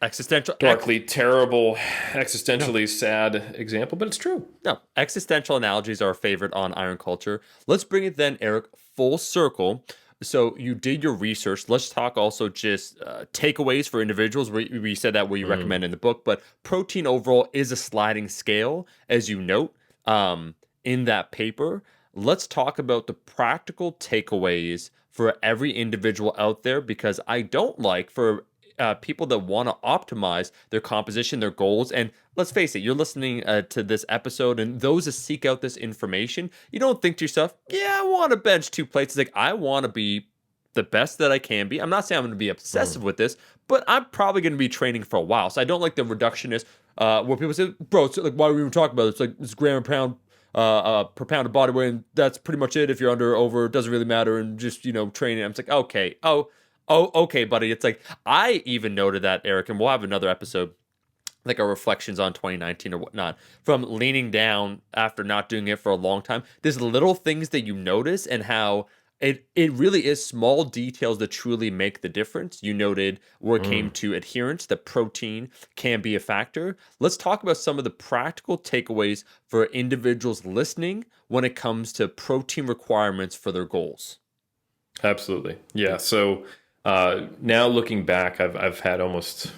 existential, darkly terrible, existentially sad example, but it's true. No, existential analogies are a favorite on Iron Culture. Let's bring it then, Eric, full circle. So you did your research. Let's talk also just takeaways for individuals. We said that what you recommend in the book, but protein overall is a sliding scale, as you note in that paper. Let's talk about the practical takeaways for every individual out there, because I don't like for people that want to optimize their composition, their goals. And let's face it, you're listening to this episode, and those that seek out this information, you don't think to yourself, yeah, I want to bench 2 plates. It's like, I want to be the best that I can be. I'm not saying I'm going to be obsessive with this, but I'm probably going to be training for a while. So I don't like the reductionist where people say, bro, it's like, why are we even talking about it? It's like it's gram per pound per pound of body weight, and that's pretty much it. If you're under or over, it doesn't really matter, and just training. I'm just like, okay, okay, buddy. It's like, I even noted that, Eric, and we'll have another episode, like our reflections on 2019 or whatnot, from leaning down after not doing it for a long time. There's little things that you notice, and how it really is small details that truly make the difference. You noted where it came to adherence, that protein can be a factor. Let's talk about some of the practical takeaways for individuals listening when it comes to protein requirements for their goals. Absolutely. Yeah. So now looking back, I've had almost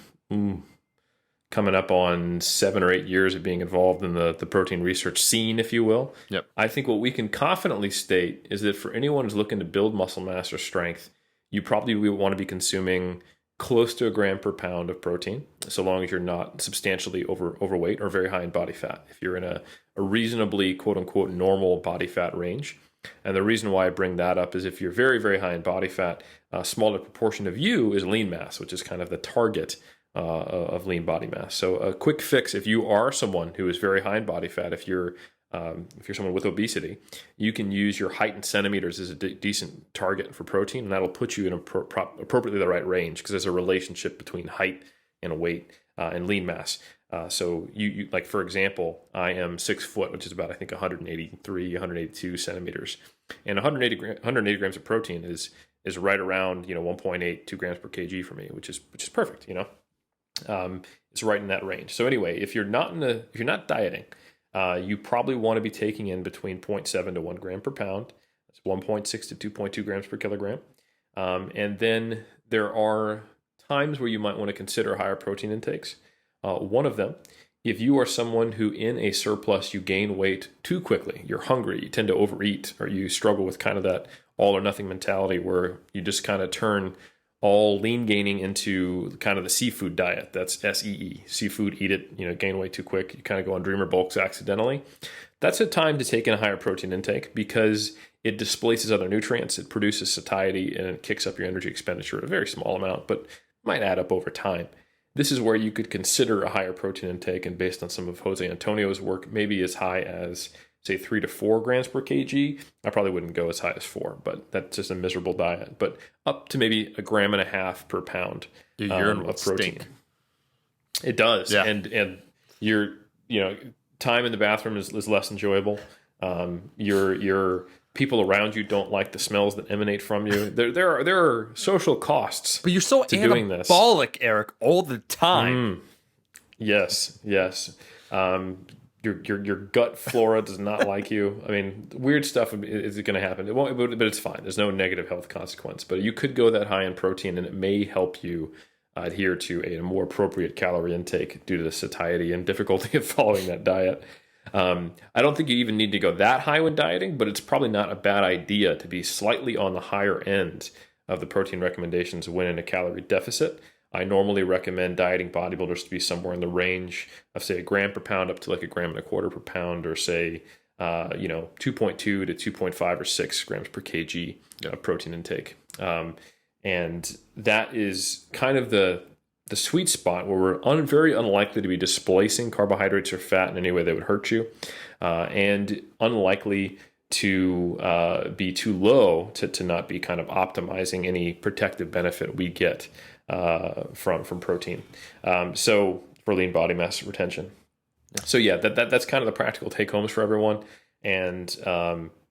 coming up on 7 or 8 years of being involved in the protein research scene, if you will. Yep. I think what we can confidently state is that for anyone who's looking to build muscle mass or strength, you probably want to be consuming close to a gram per pound of protein, so long as you're not substantially overweight or very high in body fat. If you're in a reasonably, quote unquote, normal body fat range. And the reason why I bring that up is if you're very, very high in body fat, a smaller proportion of you is lean mass, which is kind of the target of lean body mass. So a quick fix, if you are someone who is very high in body fat, if you're someone with obesity, you can use your height in centimeters as a decent target for protein, and that'll put you in appropriately the right range, because there's a relationship between height and weight and lean mass. So you like, for example, I am 6 foot, which is about, I think, 182 centimeters, and 180 grams of protein is right around 1.8 2 grams per kg for me, which is perfect. It's right in that range. So anyway, if you're not dieting, you probably want to be taking in between zero point 0.7 to 1 gram per pound. That's 1.6 to 2.2 grams per kilogram. And then there are times where you might want to consider higher protein intakes. One of them, if you are someone who in a surplus, you gain weight too quickly, you're hungry, you tend to overeat, or you struggle with kind of that all or nothing mentality where you just kind of turn all lean gaining into kind of the seafood diet. That's SEE, seafood, eat it, gain weight too quick. You kind of go on dreamer bulks accidentally. That's a time to take in a higher protein intake because it displaces other nutrients. It produces satiety and it kicks up your energy expenditure at a very small amount, but might add up over time. This is where you could consider a higher protein intake, and based on some of Jose Antonio's work, maybe as high as, say, 3 to 4 grams per kg. I probably wouldn't go as high as 4, but that's just a miserable diet. But up to maybe 1.5 grams per pound Your urine will of protein. stink. It does, Yeah. and your time in the bathroom is less enjoyable. Your people around you don't like the smells that emanate from you. There are social costs. But you're so to doing this. anabolic, Eric, all the time. Yes. Your gut flora does not like you. I mean, weird stuff is going to happen. It won't, but it's fine. There's no negative health consequence. But you could go that high in protein, and it may help you adhere to a more appropriate calorie intake due to the satiety and difficulty of following that diet. I don't think you even need to go that high when dieting, but it's probably not a bad idea to be slightly on the higher end of the protein recommendations when in a calorie deficit. I normally recommend dieting bodybuilders to be somewhere in the range of, say, 1 gram per pound up to like 1.25 grams per pound, or say, 2.2 to 2.5 or 6 grams per kg of protein intake. And that is kind of the sweet spot where we're very unlikely to be displacing carbohydrates or fat in any way that would hurt you, and unlikely to be too low to not be kind of optimizing any protective benefit we get from protein. So for lean body mass retention. So yeah, that's kind of the practical take homes for everyone. And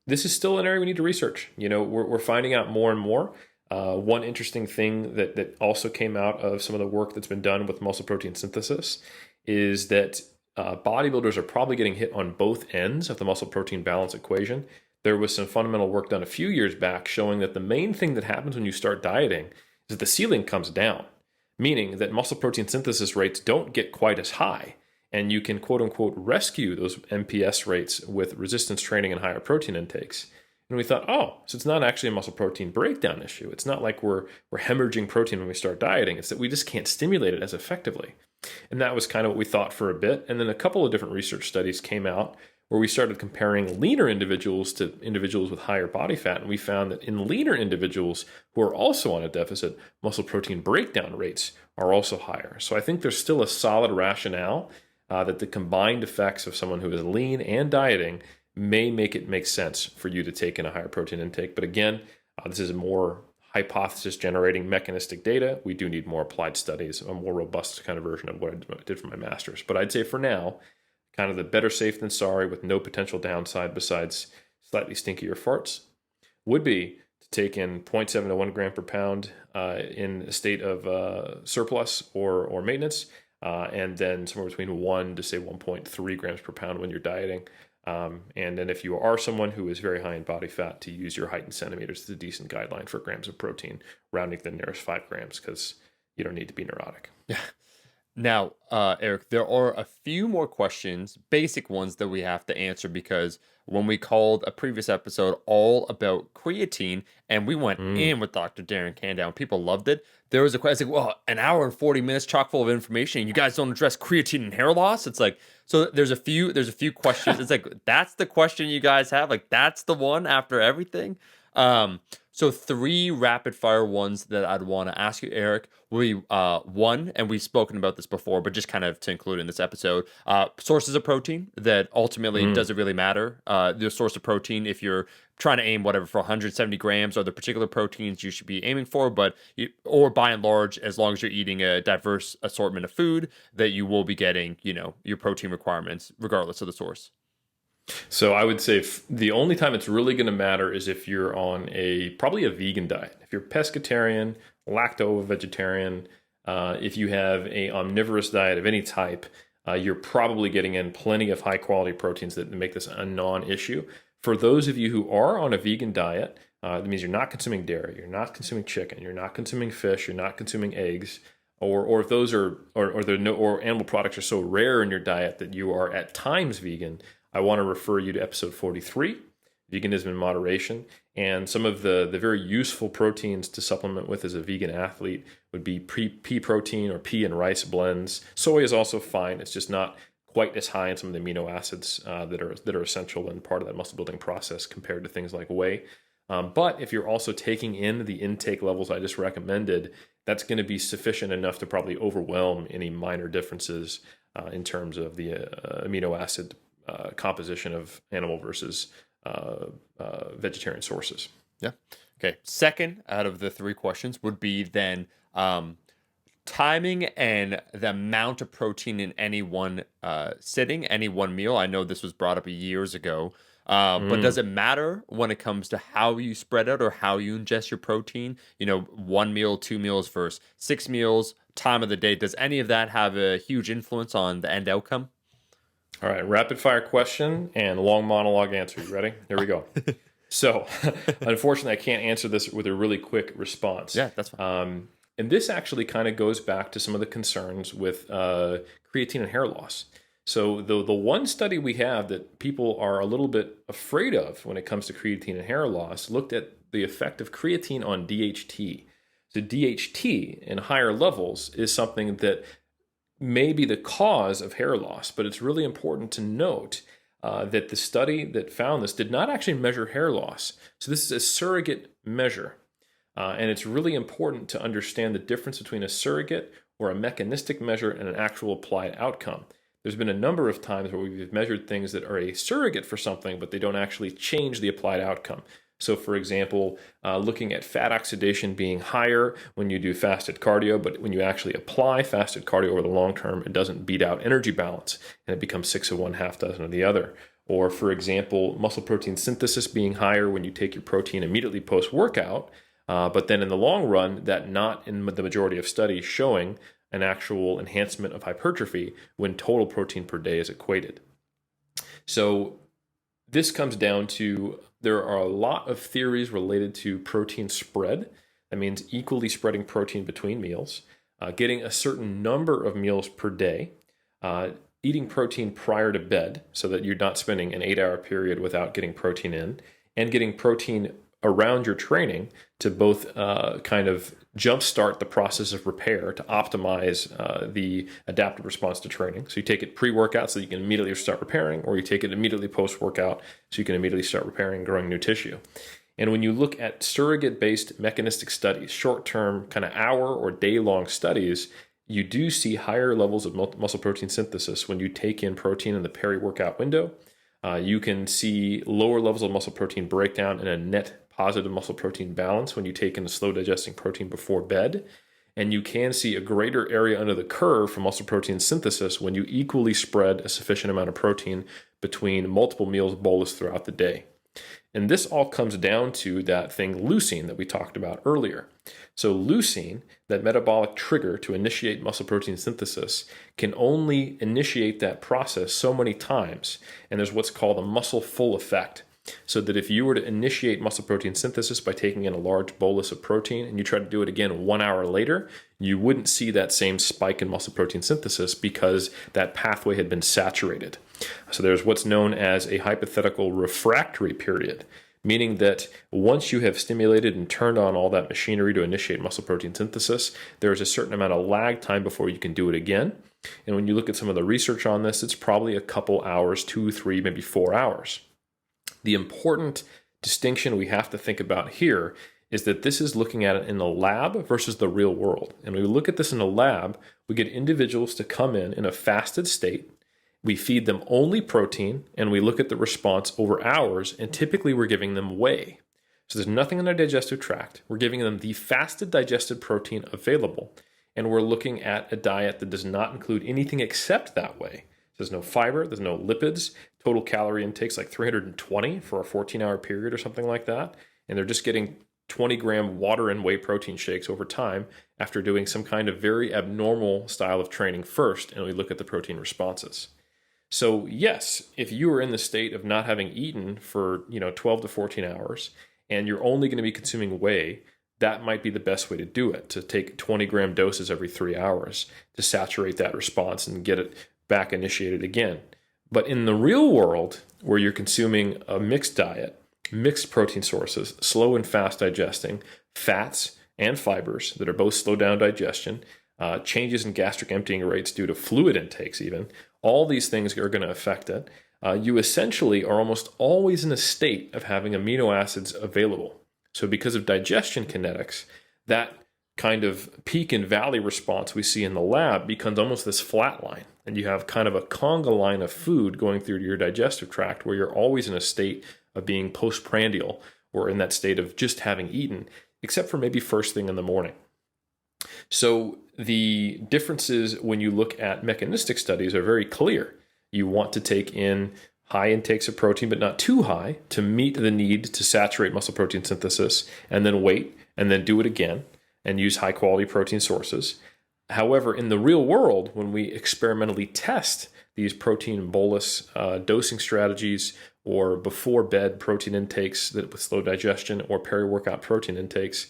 this is still an area we need to research. We're finding out more and more. One interesting thing that also came out of some of the work that's been done with muscle protein synthesis is that bodybuilders are probably getting hit on both ends of the muscle protein balance equation. There was some fundamental work done a few years back showing that the main thing that happens when you start dieting is that the ceiling comes down, meaning that muscle protein synthesis rates don't get quite as high. And you can, quote unquote, rescue those MPS rates with resistance training and higher protein intakes. And we thought, so it's not actually a muscle protein breakdown issue. It's not like we're hemorrhaging protein when we start dieting. It's that we just can't stimulate it as effectively. And that was kind of what we thought for a bit. And then a couple of different research studies came out where we started comparing leaner individuals to individuals with higher body fat. And we found that in leaner individuals who are also on a deficit, muscle protein breakdown rates are also higher. So I think there's still a solid rationale that the combined effects of someone who is lean and dieting may make it make sense for you to take in a higher protein intake. But again, this is a more hypothesis generating mechanistic data. We do need more applied studies, a more robust kind of version of what I did for my master's. But I'd say for now, kind of the better safe than sorry with no potential downside besides slightly stinkier farts would be to take in 0.7 to 1 gram per pound in a state of surplus or maintenance, and then somewhere between 1 to say 1.3 grams per pound when you're dieting. And then if you are someone who is very high in body fat, to use your height in centimeters as a decent guideline for grams of protein, rounding to the nearest 5 grams because you don't need to be neurotic. Yeah. Now, Eric, there are a few more questions, basic ones that we have to answer, because when we called a previous episode all about creatine and we went in with Dr. Darren Candow, people loved it. There was a question, like, well, an hour and 40 minutes chock full of information. You guys don't address creatine and hair loss. It's like, so there's a few questions. It's like, that's the question you guys have. Like, that's the one after everything. So 3 rapid fire ones that I'd want to ask you, Eric, will be one, and we've spoken about this before, but just kind of to include in this episode, sources of protein that ultimately doesn't really matter. The source of protein, if you're trying to aim whatever for 170 grams, are the particular proteins you should be aiming for, or by and large, as long as you're eating a diverse assortment of food, that you will be getting, your protein requirements regardless of the source. So I would say the only time it's really going to matter is if you're on probably a vegan diet. If you're pescatarian, lacto-vegetarian, if you have a omnivorous diet of any type, you're probably getting in plenty of high quality proteins that make this a non-issue. For those of you who are on a vegan diet, that means you're not consuming dairy, you're not consuming chicken, you're not consuming fish, you're not consuming eggs, or if those are or animal products are so rare in your diet that you are at times vegan, I want to refer you to episode 43, Veganism in Moderation. And some of the very useful proteins to supplement with as a vegan athlete would be pea protein or pea and rice blends. Soy is also fine. It's just not quite as high in some of the amino acids that are essential and part of that muscle building process compared to things like whey. But if you're also taking in the intake levels I just recommended, that's going to be sufficient enough to probably overwhelm any minor differences in terms of the amino acid composition of animal versus vegetarian sources. Yeah. Okay. Second out of the three questions would be then timing and the amount of protein in any one sitting, any one meal. I know this was brought up years ago. But does it matter when it comes to how you spread out or how you ingest your protein? You know, 1 meal, 2 meals versus 6 meals, time of the day. Does any of that have a huge influence on the end outcome? All right, rapid fire question and long monologue answer. You ready? Here we go. So, unfortunately, I can't answer this with a really quick response. Yeah, that's fine. And this actually kind of goes back to some of the concerns with creatine and hair loss. So the one study we have that people are a little bit afraid of when it comes to creatine and hair loss looked at the effect of creatine on DHT. So DHT in higher levels is something that may be the cause of hair loss, but it's really important to note that the study that found this did not actually measure hair loss. So this is a surrogate measure. And it's really important to understand the difference between a surrogate or a mechanistic measure and an actual applied outcome. There's been a number of times where we've measured things that are a surrogate for something, but they don't actually change the applied outcome. So, for example, looking at fat oxidation being higher when you do fasted cardio, but when you actually apply fasted cardio over the long term, it doesn't beat out energy balance, and it becomes 6 of one, half dozen of the other. Or, for example, muscle protein synthesis being higher when you take your protein immediately post-workout, but then in the long run, that not in the majority of studies showing an actual enhancement of hypertrophy when total protein per day is equated. So this comes down to there are a lot of theories related to protein spread. That means equally spreading protein between meals, getting a certain number of meals per day, eating protein prior to bed so that you're not spending an 8-hour period without getting protein in, and getting protein around your training to both kind of jumpstart the process of repair to optimize the adaptive response to training. So you take it pre-workout so you can immediately start repairing, or you take it immediately post-workout so you can immediately start repairing and growing new tissue. And when you look at surrogate-based mechanistic studies, short-term kind of hour or day-long studies, you do see higher levels of muscle protein synthesis when you take in protein in the peri-workout window. You can see lower levels of muscle protein breakdown and a net positive muscle protein balance when you take in a slow digesting protein before bed. And you can see a greater area under the curve for muscle protein synthesis when you equally spread a sufficient amount of protein between multiple meals bolus throughout the day. And this all comes down to that thing leucine that we talked about earlier. So leucine, that metabolic trigger to initiate muscle protein synthesis, can only initiate that process so many times. And there's what's called a muscle full effect. So that if you were to initiate muscle protein synthesis by taking in a large bolus of protein and you try to do it again 1 hour later, you wouldn't see that same spike in muscle protein synthesis because that pathway had been saturated. So there's what's known as a hypothetical refractory period, meaning that once you have stimulated and turned on all that machinery to initiate muscle protein synthesis, there's a certain amount of lag time before you can do it again. And when you look at some of the research on this, it's probably a couple hours, 2, 3, maybe 4 hours. The important distinction we have to think about here is that this is looking at it in the lab versus the real world. And when we look at this in the lab, we get individuals to come in a fasted state. We feed them only protein, and we look at the response over hours, and typically we're giving them whey. So there's nothing in their digestive tract. We're giving them the fasted digested protein available, and we're looking at a diet that does not include anything except that whey. There's no fiber, there's no lipids. Total calorie intake's like 320 for a 14-hour period or something like that. And they're just getting 20-gram water and whey protein shakes over time after doing some kind of very abnormal style of training first, and we look at the protein responses. So yes, if you are in the state of not having eaten for 12 to 14 hours, and you're only going to be consuming whey, that might be the best way to do it, to take 20-gram doses every 3 hours to saturate that response and get it back initiated again. But in the real world, where you're consuming a mixed diet, mixed protein sources, slow and fast digesting, fats and fibers that are both slow down digestion, changes in gastric emptying rates due to fluid intakes even, all these things are going to affect it. You essentially are almost always in a state of having amino acids available. So because of digestion kinetics, that kind of peak and valley response we see in the lab becomes almost this flat line. And you have kind of a conga line of food going through your digestive tract where you're always in a state of being postprandial or in that state of just having eaten, except for maybe first thing in the morning. So the differences when you look at mechanistic studies are very clear. You want to take in high intakes of protein, but not too high, to meet the need to saturate muscle protein synthesis, and then wait, and then do it again, and use high quality protein sources. However, in the real world, when we experimentally test these protein bolus dosing strategies, or before bed protein intakes that with slow digestion, or peri-workout protein intakes,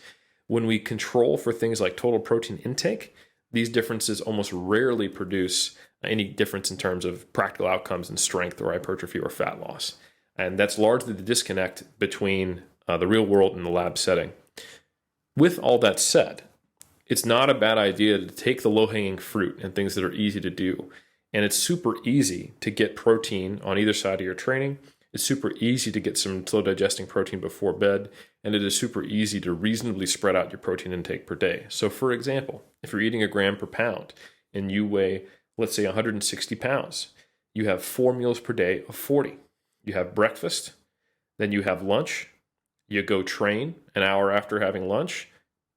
when we control for things like total protein intake, these differences almost rarely produce any difference in terms of practical outcomes in strength or hypertrophy or fat loss. And that's largely the disconnect between the real world and the lab setting. With all that said, it's not a bad idea to take the low-hanging fruit and things that are easy to do. And it's super easy to get protein on either side of your training. It's super easy to get some slow digesting protein before bed. And it is super easy to reasonably spread out your protein intake per day. So for example, if you're eating a gram per pound and you weigh, let's say 160 pounds, you have 4 meals per day of 40. You have breakfast, then you have lunch, you go train an hour after having lunch,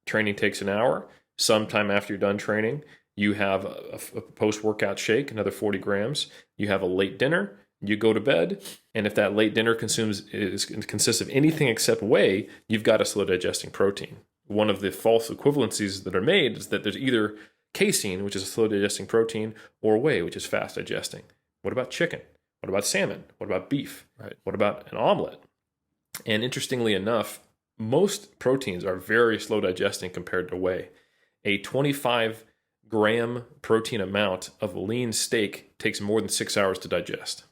training takes an hour, sometime after you're done training, you have a post-workout shake, another 40 grams, you have a late dinner, you go to bed, and if that late dinner consists of anything except whey, you've got a slow digesting protein. One of the false equivalencies that are made is that there's either casein, which is a slow digesting protein, or whey, which is fast digesting. What about chicken? What about salmon? What about beef? Right. What about an omelet? And interestingly enough, most proteins are very slow digesting compared to whey. A 25-gram protein amount of lean steak takes more than 6 hours to digest.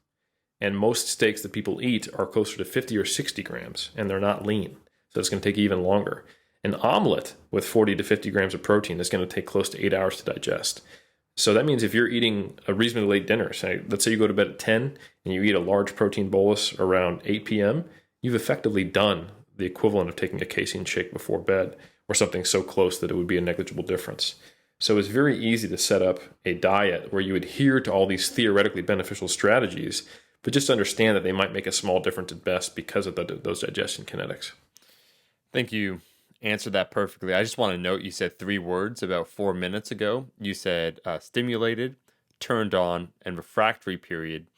And most steaks that people eat are closer to 50 or 60 grams, and they're not lean. So it's going to take even longer. An omelet with 40 to 50 grams of protein is going to take close to 8 hours to digest. So that means if you're eating a reasonably late dinner, let's say you go to bed at 10 and you eat a large protein bolus around 8 p.m., you've effectively done the equivalent of taking a casein shake before bed, or something so close that it would be a negligible difference. So it's very easy to set up a diet where you adhere to all these theoretically beneficial strategies, but just understand that they might make a small difference at best because of those digestion kinetics. I think you answered that perfectly. I just want to note you said 3 words about 4 minutes ago. You said stimulated, turned on, and refractory period,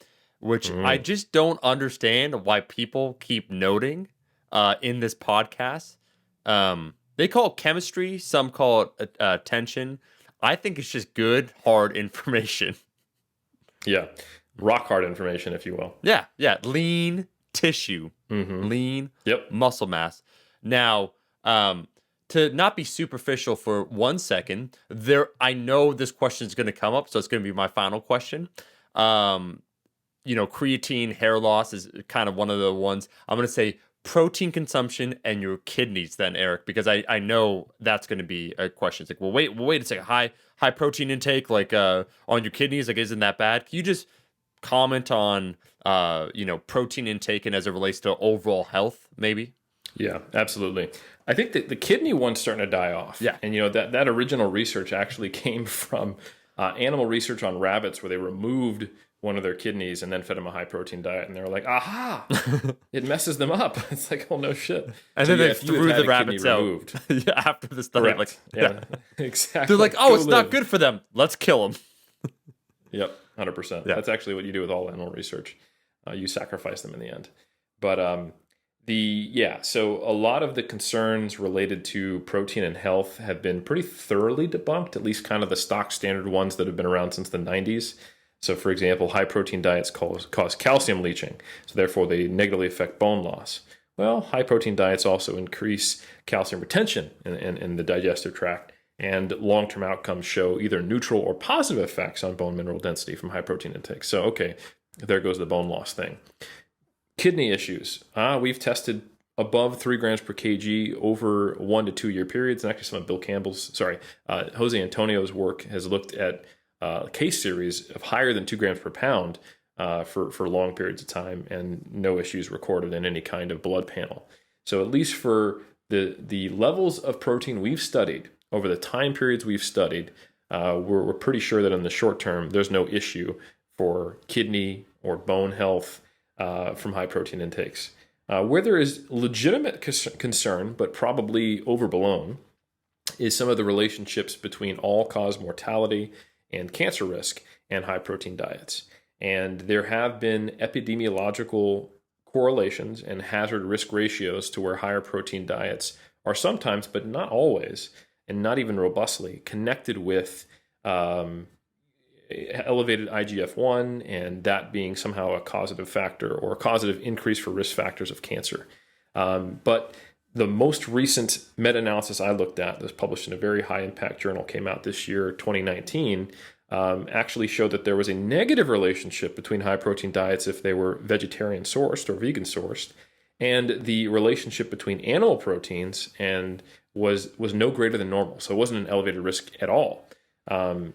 which I just don't understand why people keep noting in this podcast. They call it chemistry. Some call it attention. I think it's just good, hard information. Yeah. Rock hard information, if you will. Yeah. Lean tissue, lean muscle mass. Now, to not be superficial for 1 second, I know this question is going to come up, so it's going to be my final question. Creatine, hair loss is kind of one of the ones. I'm going to say protein consumption and your kidneys then, Eric, because I know that's going to be a question. It's like, well, wait a second. High protein intake, like on your kidneys, like isn't that bad? Can you just comment on protein intake and as it relates to overall health, maybe? Yeah, absolutely. I think that the kidney one's starting to die off. Yeah. And that original research actually came from animal research on rabbits, where they removed one of their kidneys and then fed them a high protein diet, and they were like, aha, it messes them up. It's like, oh no shit. And then they threw the rabbits out after the study. Correct. Yeah, exactly. They're like, oh, it's not good for them. Let's kill them. Yep, 100%. Yeah. That's actually what you do with all animal research. You sacrifice them in the end. But So a lot of the concerns related to protein and health have been pretty thoroughly debunked, at least kind of the stock standard ones that have been around since the 90s. So, for example, high protein diets cause calcium leaching, so therefore they negatively affect bone loss. Well, high protein diets also increase calcium retention in the digestive tract, and long-term outcomes show either neutral or positive effects on bone mineral density from high protein intake. So, okay, there goes the bone loss thing. Kidney issues. We've tested above 3 grams per kg over 1 to 2 year periods. And actually some of Jose Antonio's work has looked at a case series of higher than 2 grams per pound for long periods of time, and no issues recorded in any kind of blood panel. So at least for the levels of protein we've studied over the time periods we've studied, we're pretty sure that in the short term, there's no issue for kidney or bone health from high protein intakes. Where there is legitimate concern, but probably overblown, is some of the relationships between all-cause mortality and cancer risk and high protein diets. And there have been epidemiological correlations and hazard risk ratios to where higher protein diets are sometimes, but not always, and not even robustly, connected with elevated IGF-1, and that being somehow a causative factor or a causative increase for risk factors of cancer. But the most recent meta-analysis I looked at that was published in a very high-impact journal, came out this year, 2019, actually showed that there was a negative relationship between high-protein diets if they were vegetarian-sourced or vegan-sourced, and the relationship between animal proteins and was no greater than normal. So it wasn't an elevated risk at all.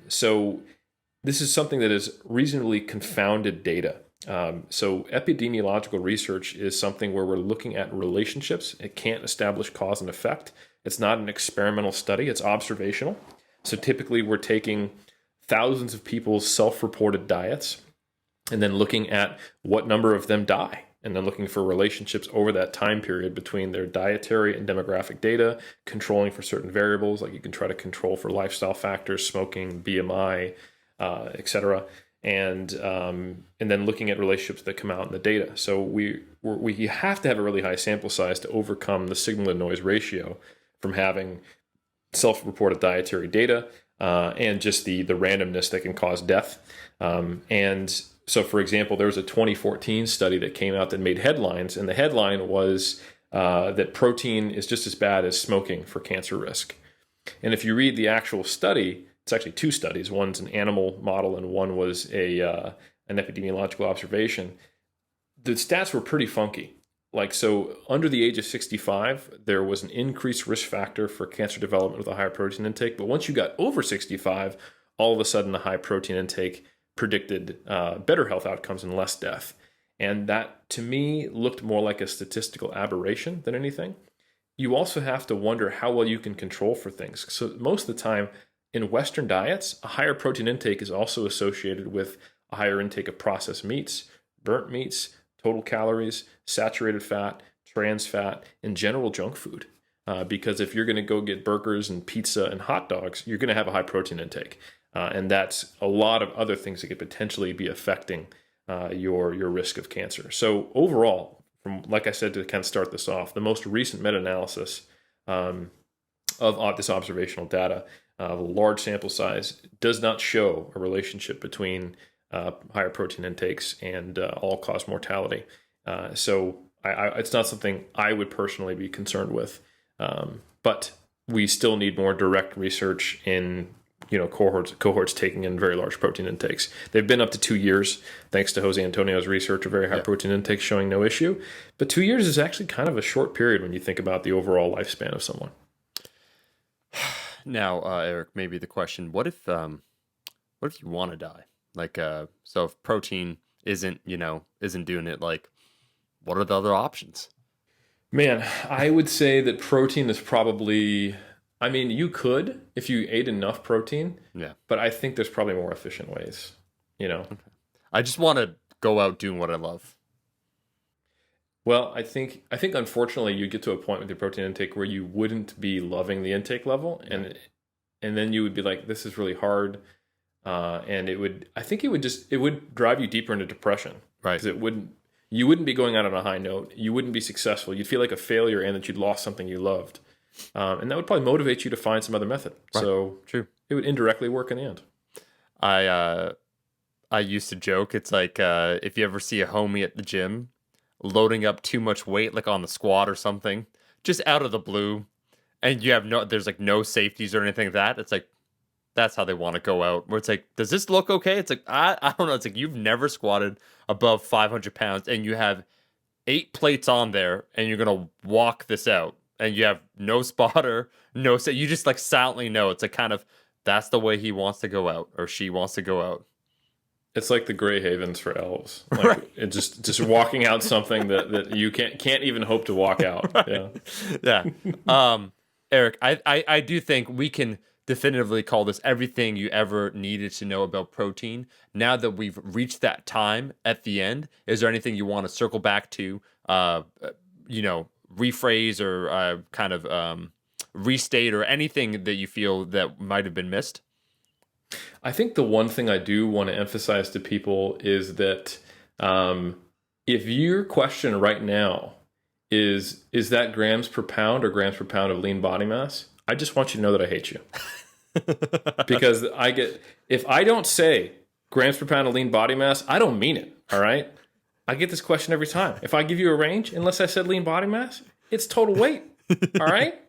So this is something that is reasonably confounded data. So epidemiological research is something where we're looking at relationships. It can't establish cause and effect. It's not an experimental study. It's observational. So typically we're taking thousands of people's self-reported diets and then looking at what number of them die, and then looking for relationships over that time period between their dietary and demographic data, controlling for certain variables, like you can try to control for lifestyle factors, smoking, BMI, etc., and then looking at relationships that come out in the data. So we have to have a really high sample size to overcome the signal to noise ratio from having self-reported dietary data and just the randomness that can cause death. And so, for example, there was a 2014 study that came out that made headlines, and the headline was that protein is just as bad as smoking for cancer risk. And if you read the actual study, it's actually 2 studies. One's an animal model and one was an epidemiological observation. The stats were pretty funky. So under the age of 65, there was an increased risk factor for cancer development with a higher protein intake. But once you got over 65, all of a sudden the high protein intake predicted better health outcomes and less death. And that, to me, looked more like a statistical aberration than anything. You also have to wonder how well you can control for things. So most of the time, in Western diets, a higher protein intake is also associated with a higher intake of processed meats, burnt meats, total calories, saturated fat, trans fat, and general junk food. Because if you're going to go get burgers and pizza and hot dogs, you're going to have a high protein intake. And that's a lot of other things that could potentially be affecting your risk of cancer. So overall, like I said, to kind of start this off, the most recent meta-analysis of this observational data of a large sample size does not show a relationship between higher protein intakes and all-cause mortality. So it's not something I would personally be concerned with. But we still need more direct research in cohorts taking in very large protein intakes. They've been up to 2 years, thanks to Jose Antonio's research of very high protein intakes showing no issue. But 2 years is actually kind of a short period when you think about the overall lifespan of someone. Now, Eric, maybe the question: what if you want to die? So if protein isn't doing it, what are the other options? Man, I would say that protein is probably. I mean, you could if you ate enough protein. Yeah. But I think there's probably more efficient ways. Okay. I just want to go out doing what I love. Well, I think unfortunately you get to a point with your protein intake where you wouldn't be loving the intake level, and then you would be like, this is really hard, and it would drive you deeper into depression, right? Because you wouldn't be going out on a high note. You wouldn't be successful. You'd feel like a failure and that you'd lost something you loved. And that would probably motivate you to find some other method. Right. So True. It would indirectly work in the end. I used to joke, it's like if you ever see a homie at the gym loading up too much weight, like on the squat or something, just out of the blue, and there's like no safeties or anything like that. It's like that's how they want to go out. Where it's like, does this look okay? It's like I don't know. It's like you've never squatted above 500 pounds, and you have 8 plates on there, and you're gonna walk this out, and you have no spotter, you just like silently know. It's like kind of that's the way he wants to go out or she wants to go out. It's like the Grey Havens for elves. Like Right. it just walking out something that you can't even hope to walk out. Right. Yeah. Eric, I do think we can definitively call this everything you ever needed to know about protein. Now that we've reached that time at the end, is there anything you want to circle back to, rephrase or kind of restate or anything that you feel that might have been missed? I think the one thing I do want to emphasize to people is that if your question right now is that grams per pound or grams per pound of lean body mass, I just want you to know that I hate you. Because if I don't say grams per pound of lean body mass, I don't mean it. All right. I get this question every time. If I give you a range, unless I said lean body mass, it's total weight. All right.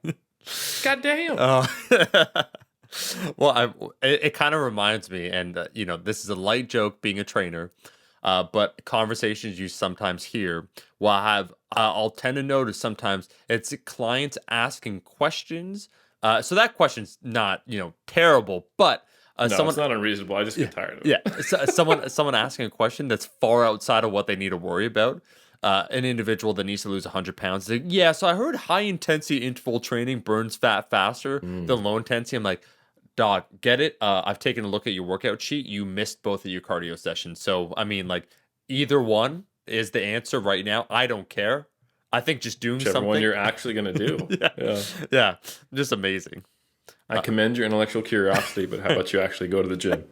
God damn. Well, it kind of reminds me, and this is a light joke being a trainer, but conversations you sometimes hear I'll tend to notice sometimes it's clients asking questions. So that question's not terrible, but No, someone, it's not unreasonable. I just get tired of it. yeah, someone asking a question that's far outside of what they need to worry about. An individual that needs to lose 100 pounds. Like, yeah, so I heard high intensity interval training burns fat faster than low intensity. I'm like, dog, get it? I've taken a look at your workout sheet. You missed both of your cardio sessions. So, I mean, like, either one is the answer right now. I don't care. I think just doing Whichever something. one you're actually going to do. Yeah, just amazing. I commend your intellectual curiosity, but how about you actually go to the gym?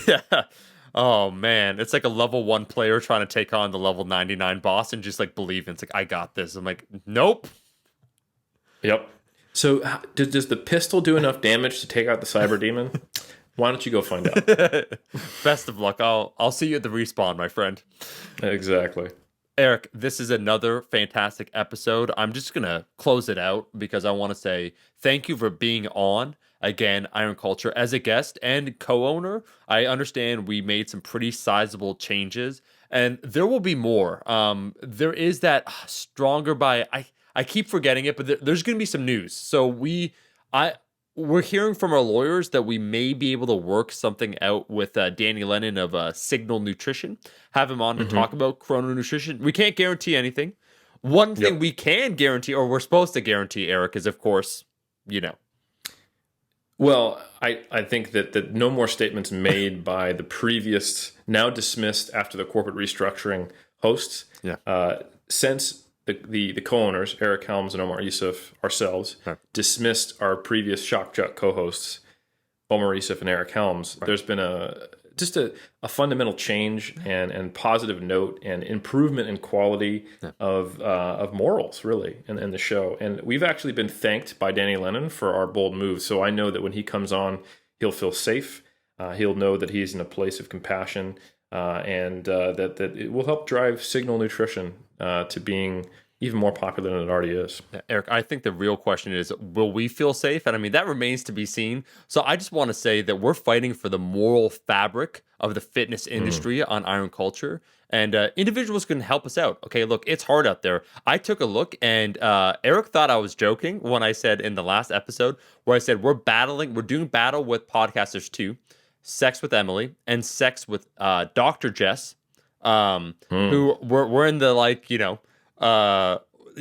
Yeah. Oh, man. It's like a level 1 player trying to take on the level 99 boss and just, like, believe it's like, I got this. I'm like, nope. Yep. So does the pistol do enough damage to take out the cyber demon? Why don't you go find out? Best of luck. I'll see you at the respawn, my friend. Exactly. Eric, this is another fantastic episode. I'm just going to close it out because I want to say thank you for being on, again, Iron Culture as a guest and co-owner. I understand we made some pretty sizable changes, and there will be more. There is that stronger by... I keep forgetting it, but there's going to be some news. So we're hearing from our lawyers that we may be able to work something out with Danny Lennon of Signal Nutrition, have him on to talk about chrono nutrition. We can't guarantee anything. One thing we can guarantee, or we're supposed to guarantee, Eric, is of course, Well, I think that no more statements made by the previous, now dismissed after the corporate restructuring hosts. Yeah. Since the co-owners, Eric Helms and Omar Yusuf, ourselves, dismissed our previous Shock Jock co-hosts, Omar Yusuf and Eric Helms, there's been a fundamental change and positive note and improvement in quality of morals, really, in the show. And we've actually been thanked by Danny Lennon for our bold move. So I know that when he comes on, he'll feel safe. He'll know that he's in a place of compassion, and that it will help drive Signal Nutrition to being even more popular than it already is. Eric, I think the real question is, will we feel safe? And I mean, that remains to be seen. So I just want to say that we're fighting for the moral fabric of the fitness industry on Iron Culture, and individuals can help us out. Okay, look, it's hard out there. I took a look, and Eric thought I was joking when I said in the last episode where I said we're doing battle with podcasters too, Sex with Emily and Sex with Dr. Jess, who we're in the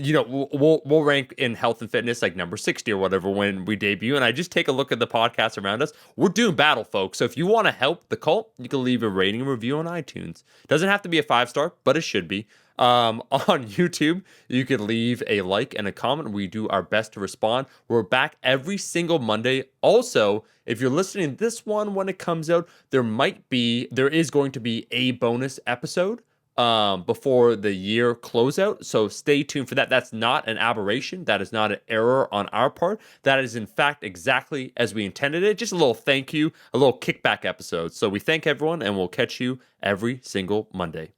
we'll rank in health and fitness like number 60 or whatever when we debut. And I just take a look at the podcasts around us. We're doing battle, folks. So if you want to help the cult, you can leave a rating and review on iTunes. Doesn't have to be a 5-star, but it should be. On YouTube, you can leave a like and a comment. We do our best to respond. We're back every single Monday. Also, if you're listening to this one when it comes out, there is going to be a bonus episode before the year closeout. So stay tuned for that. That's not an aberration. That is not an error on our part. That is, in fact, exactly as we intended it. Just a little thank you, a little kickback episode. So we thank everyone, and we'll catch you every single Monday.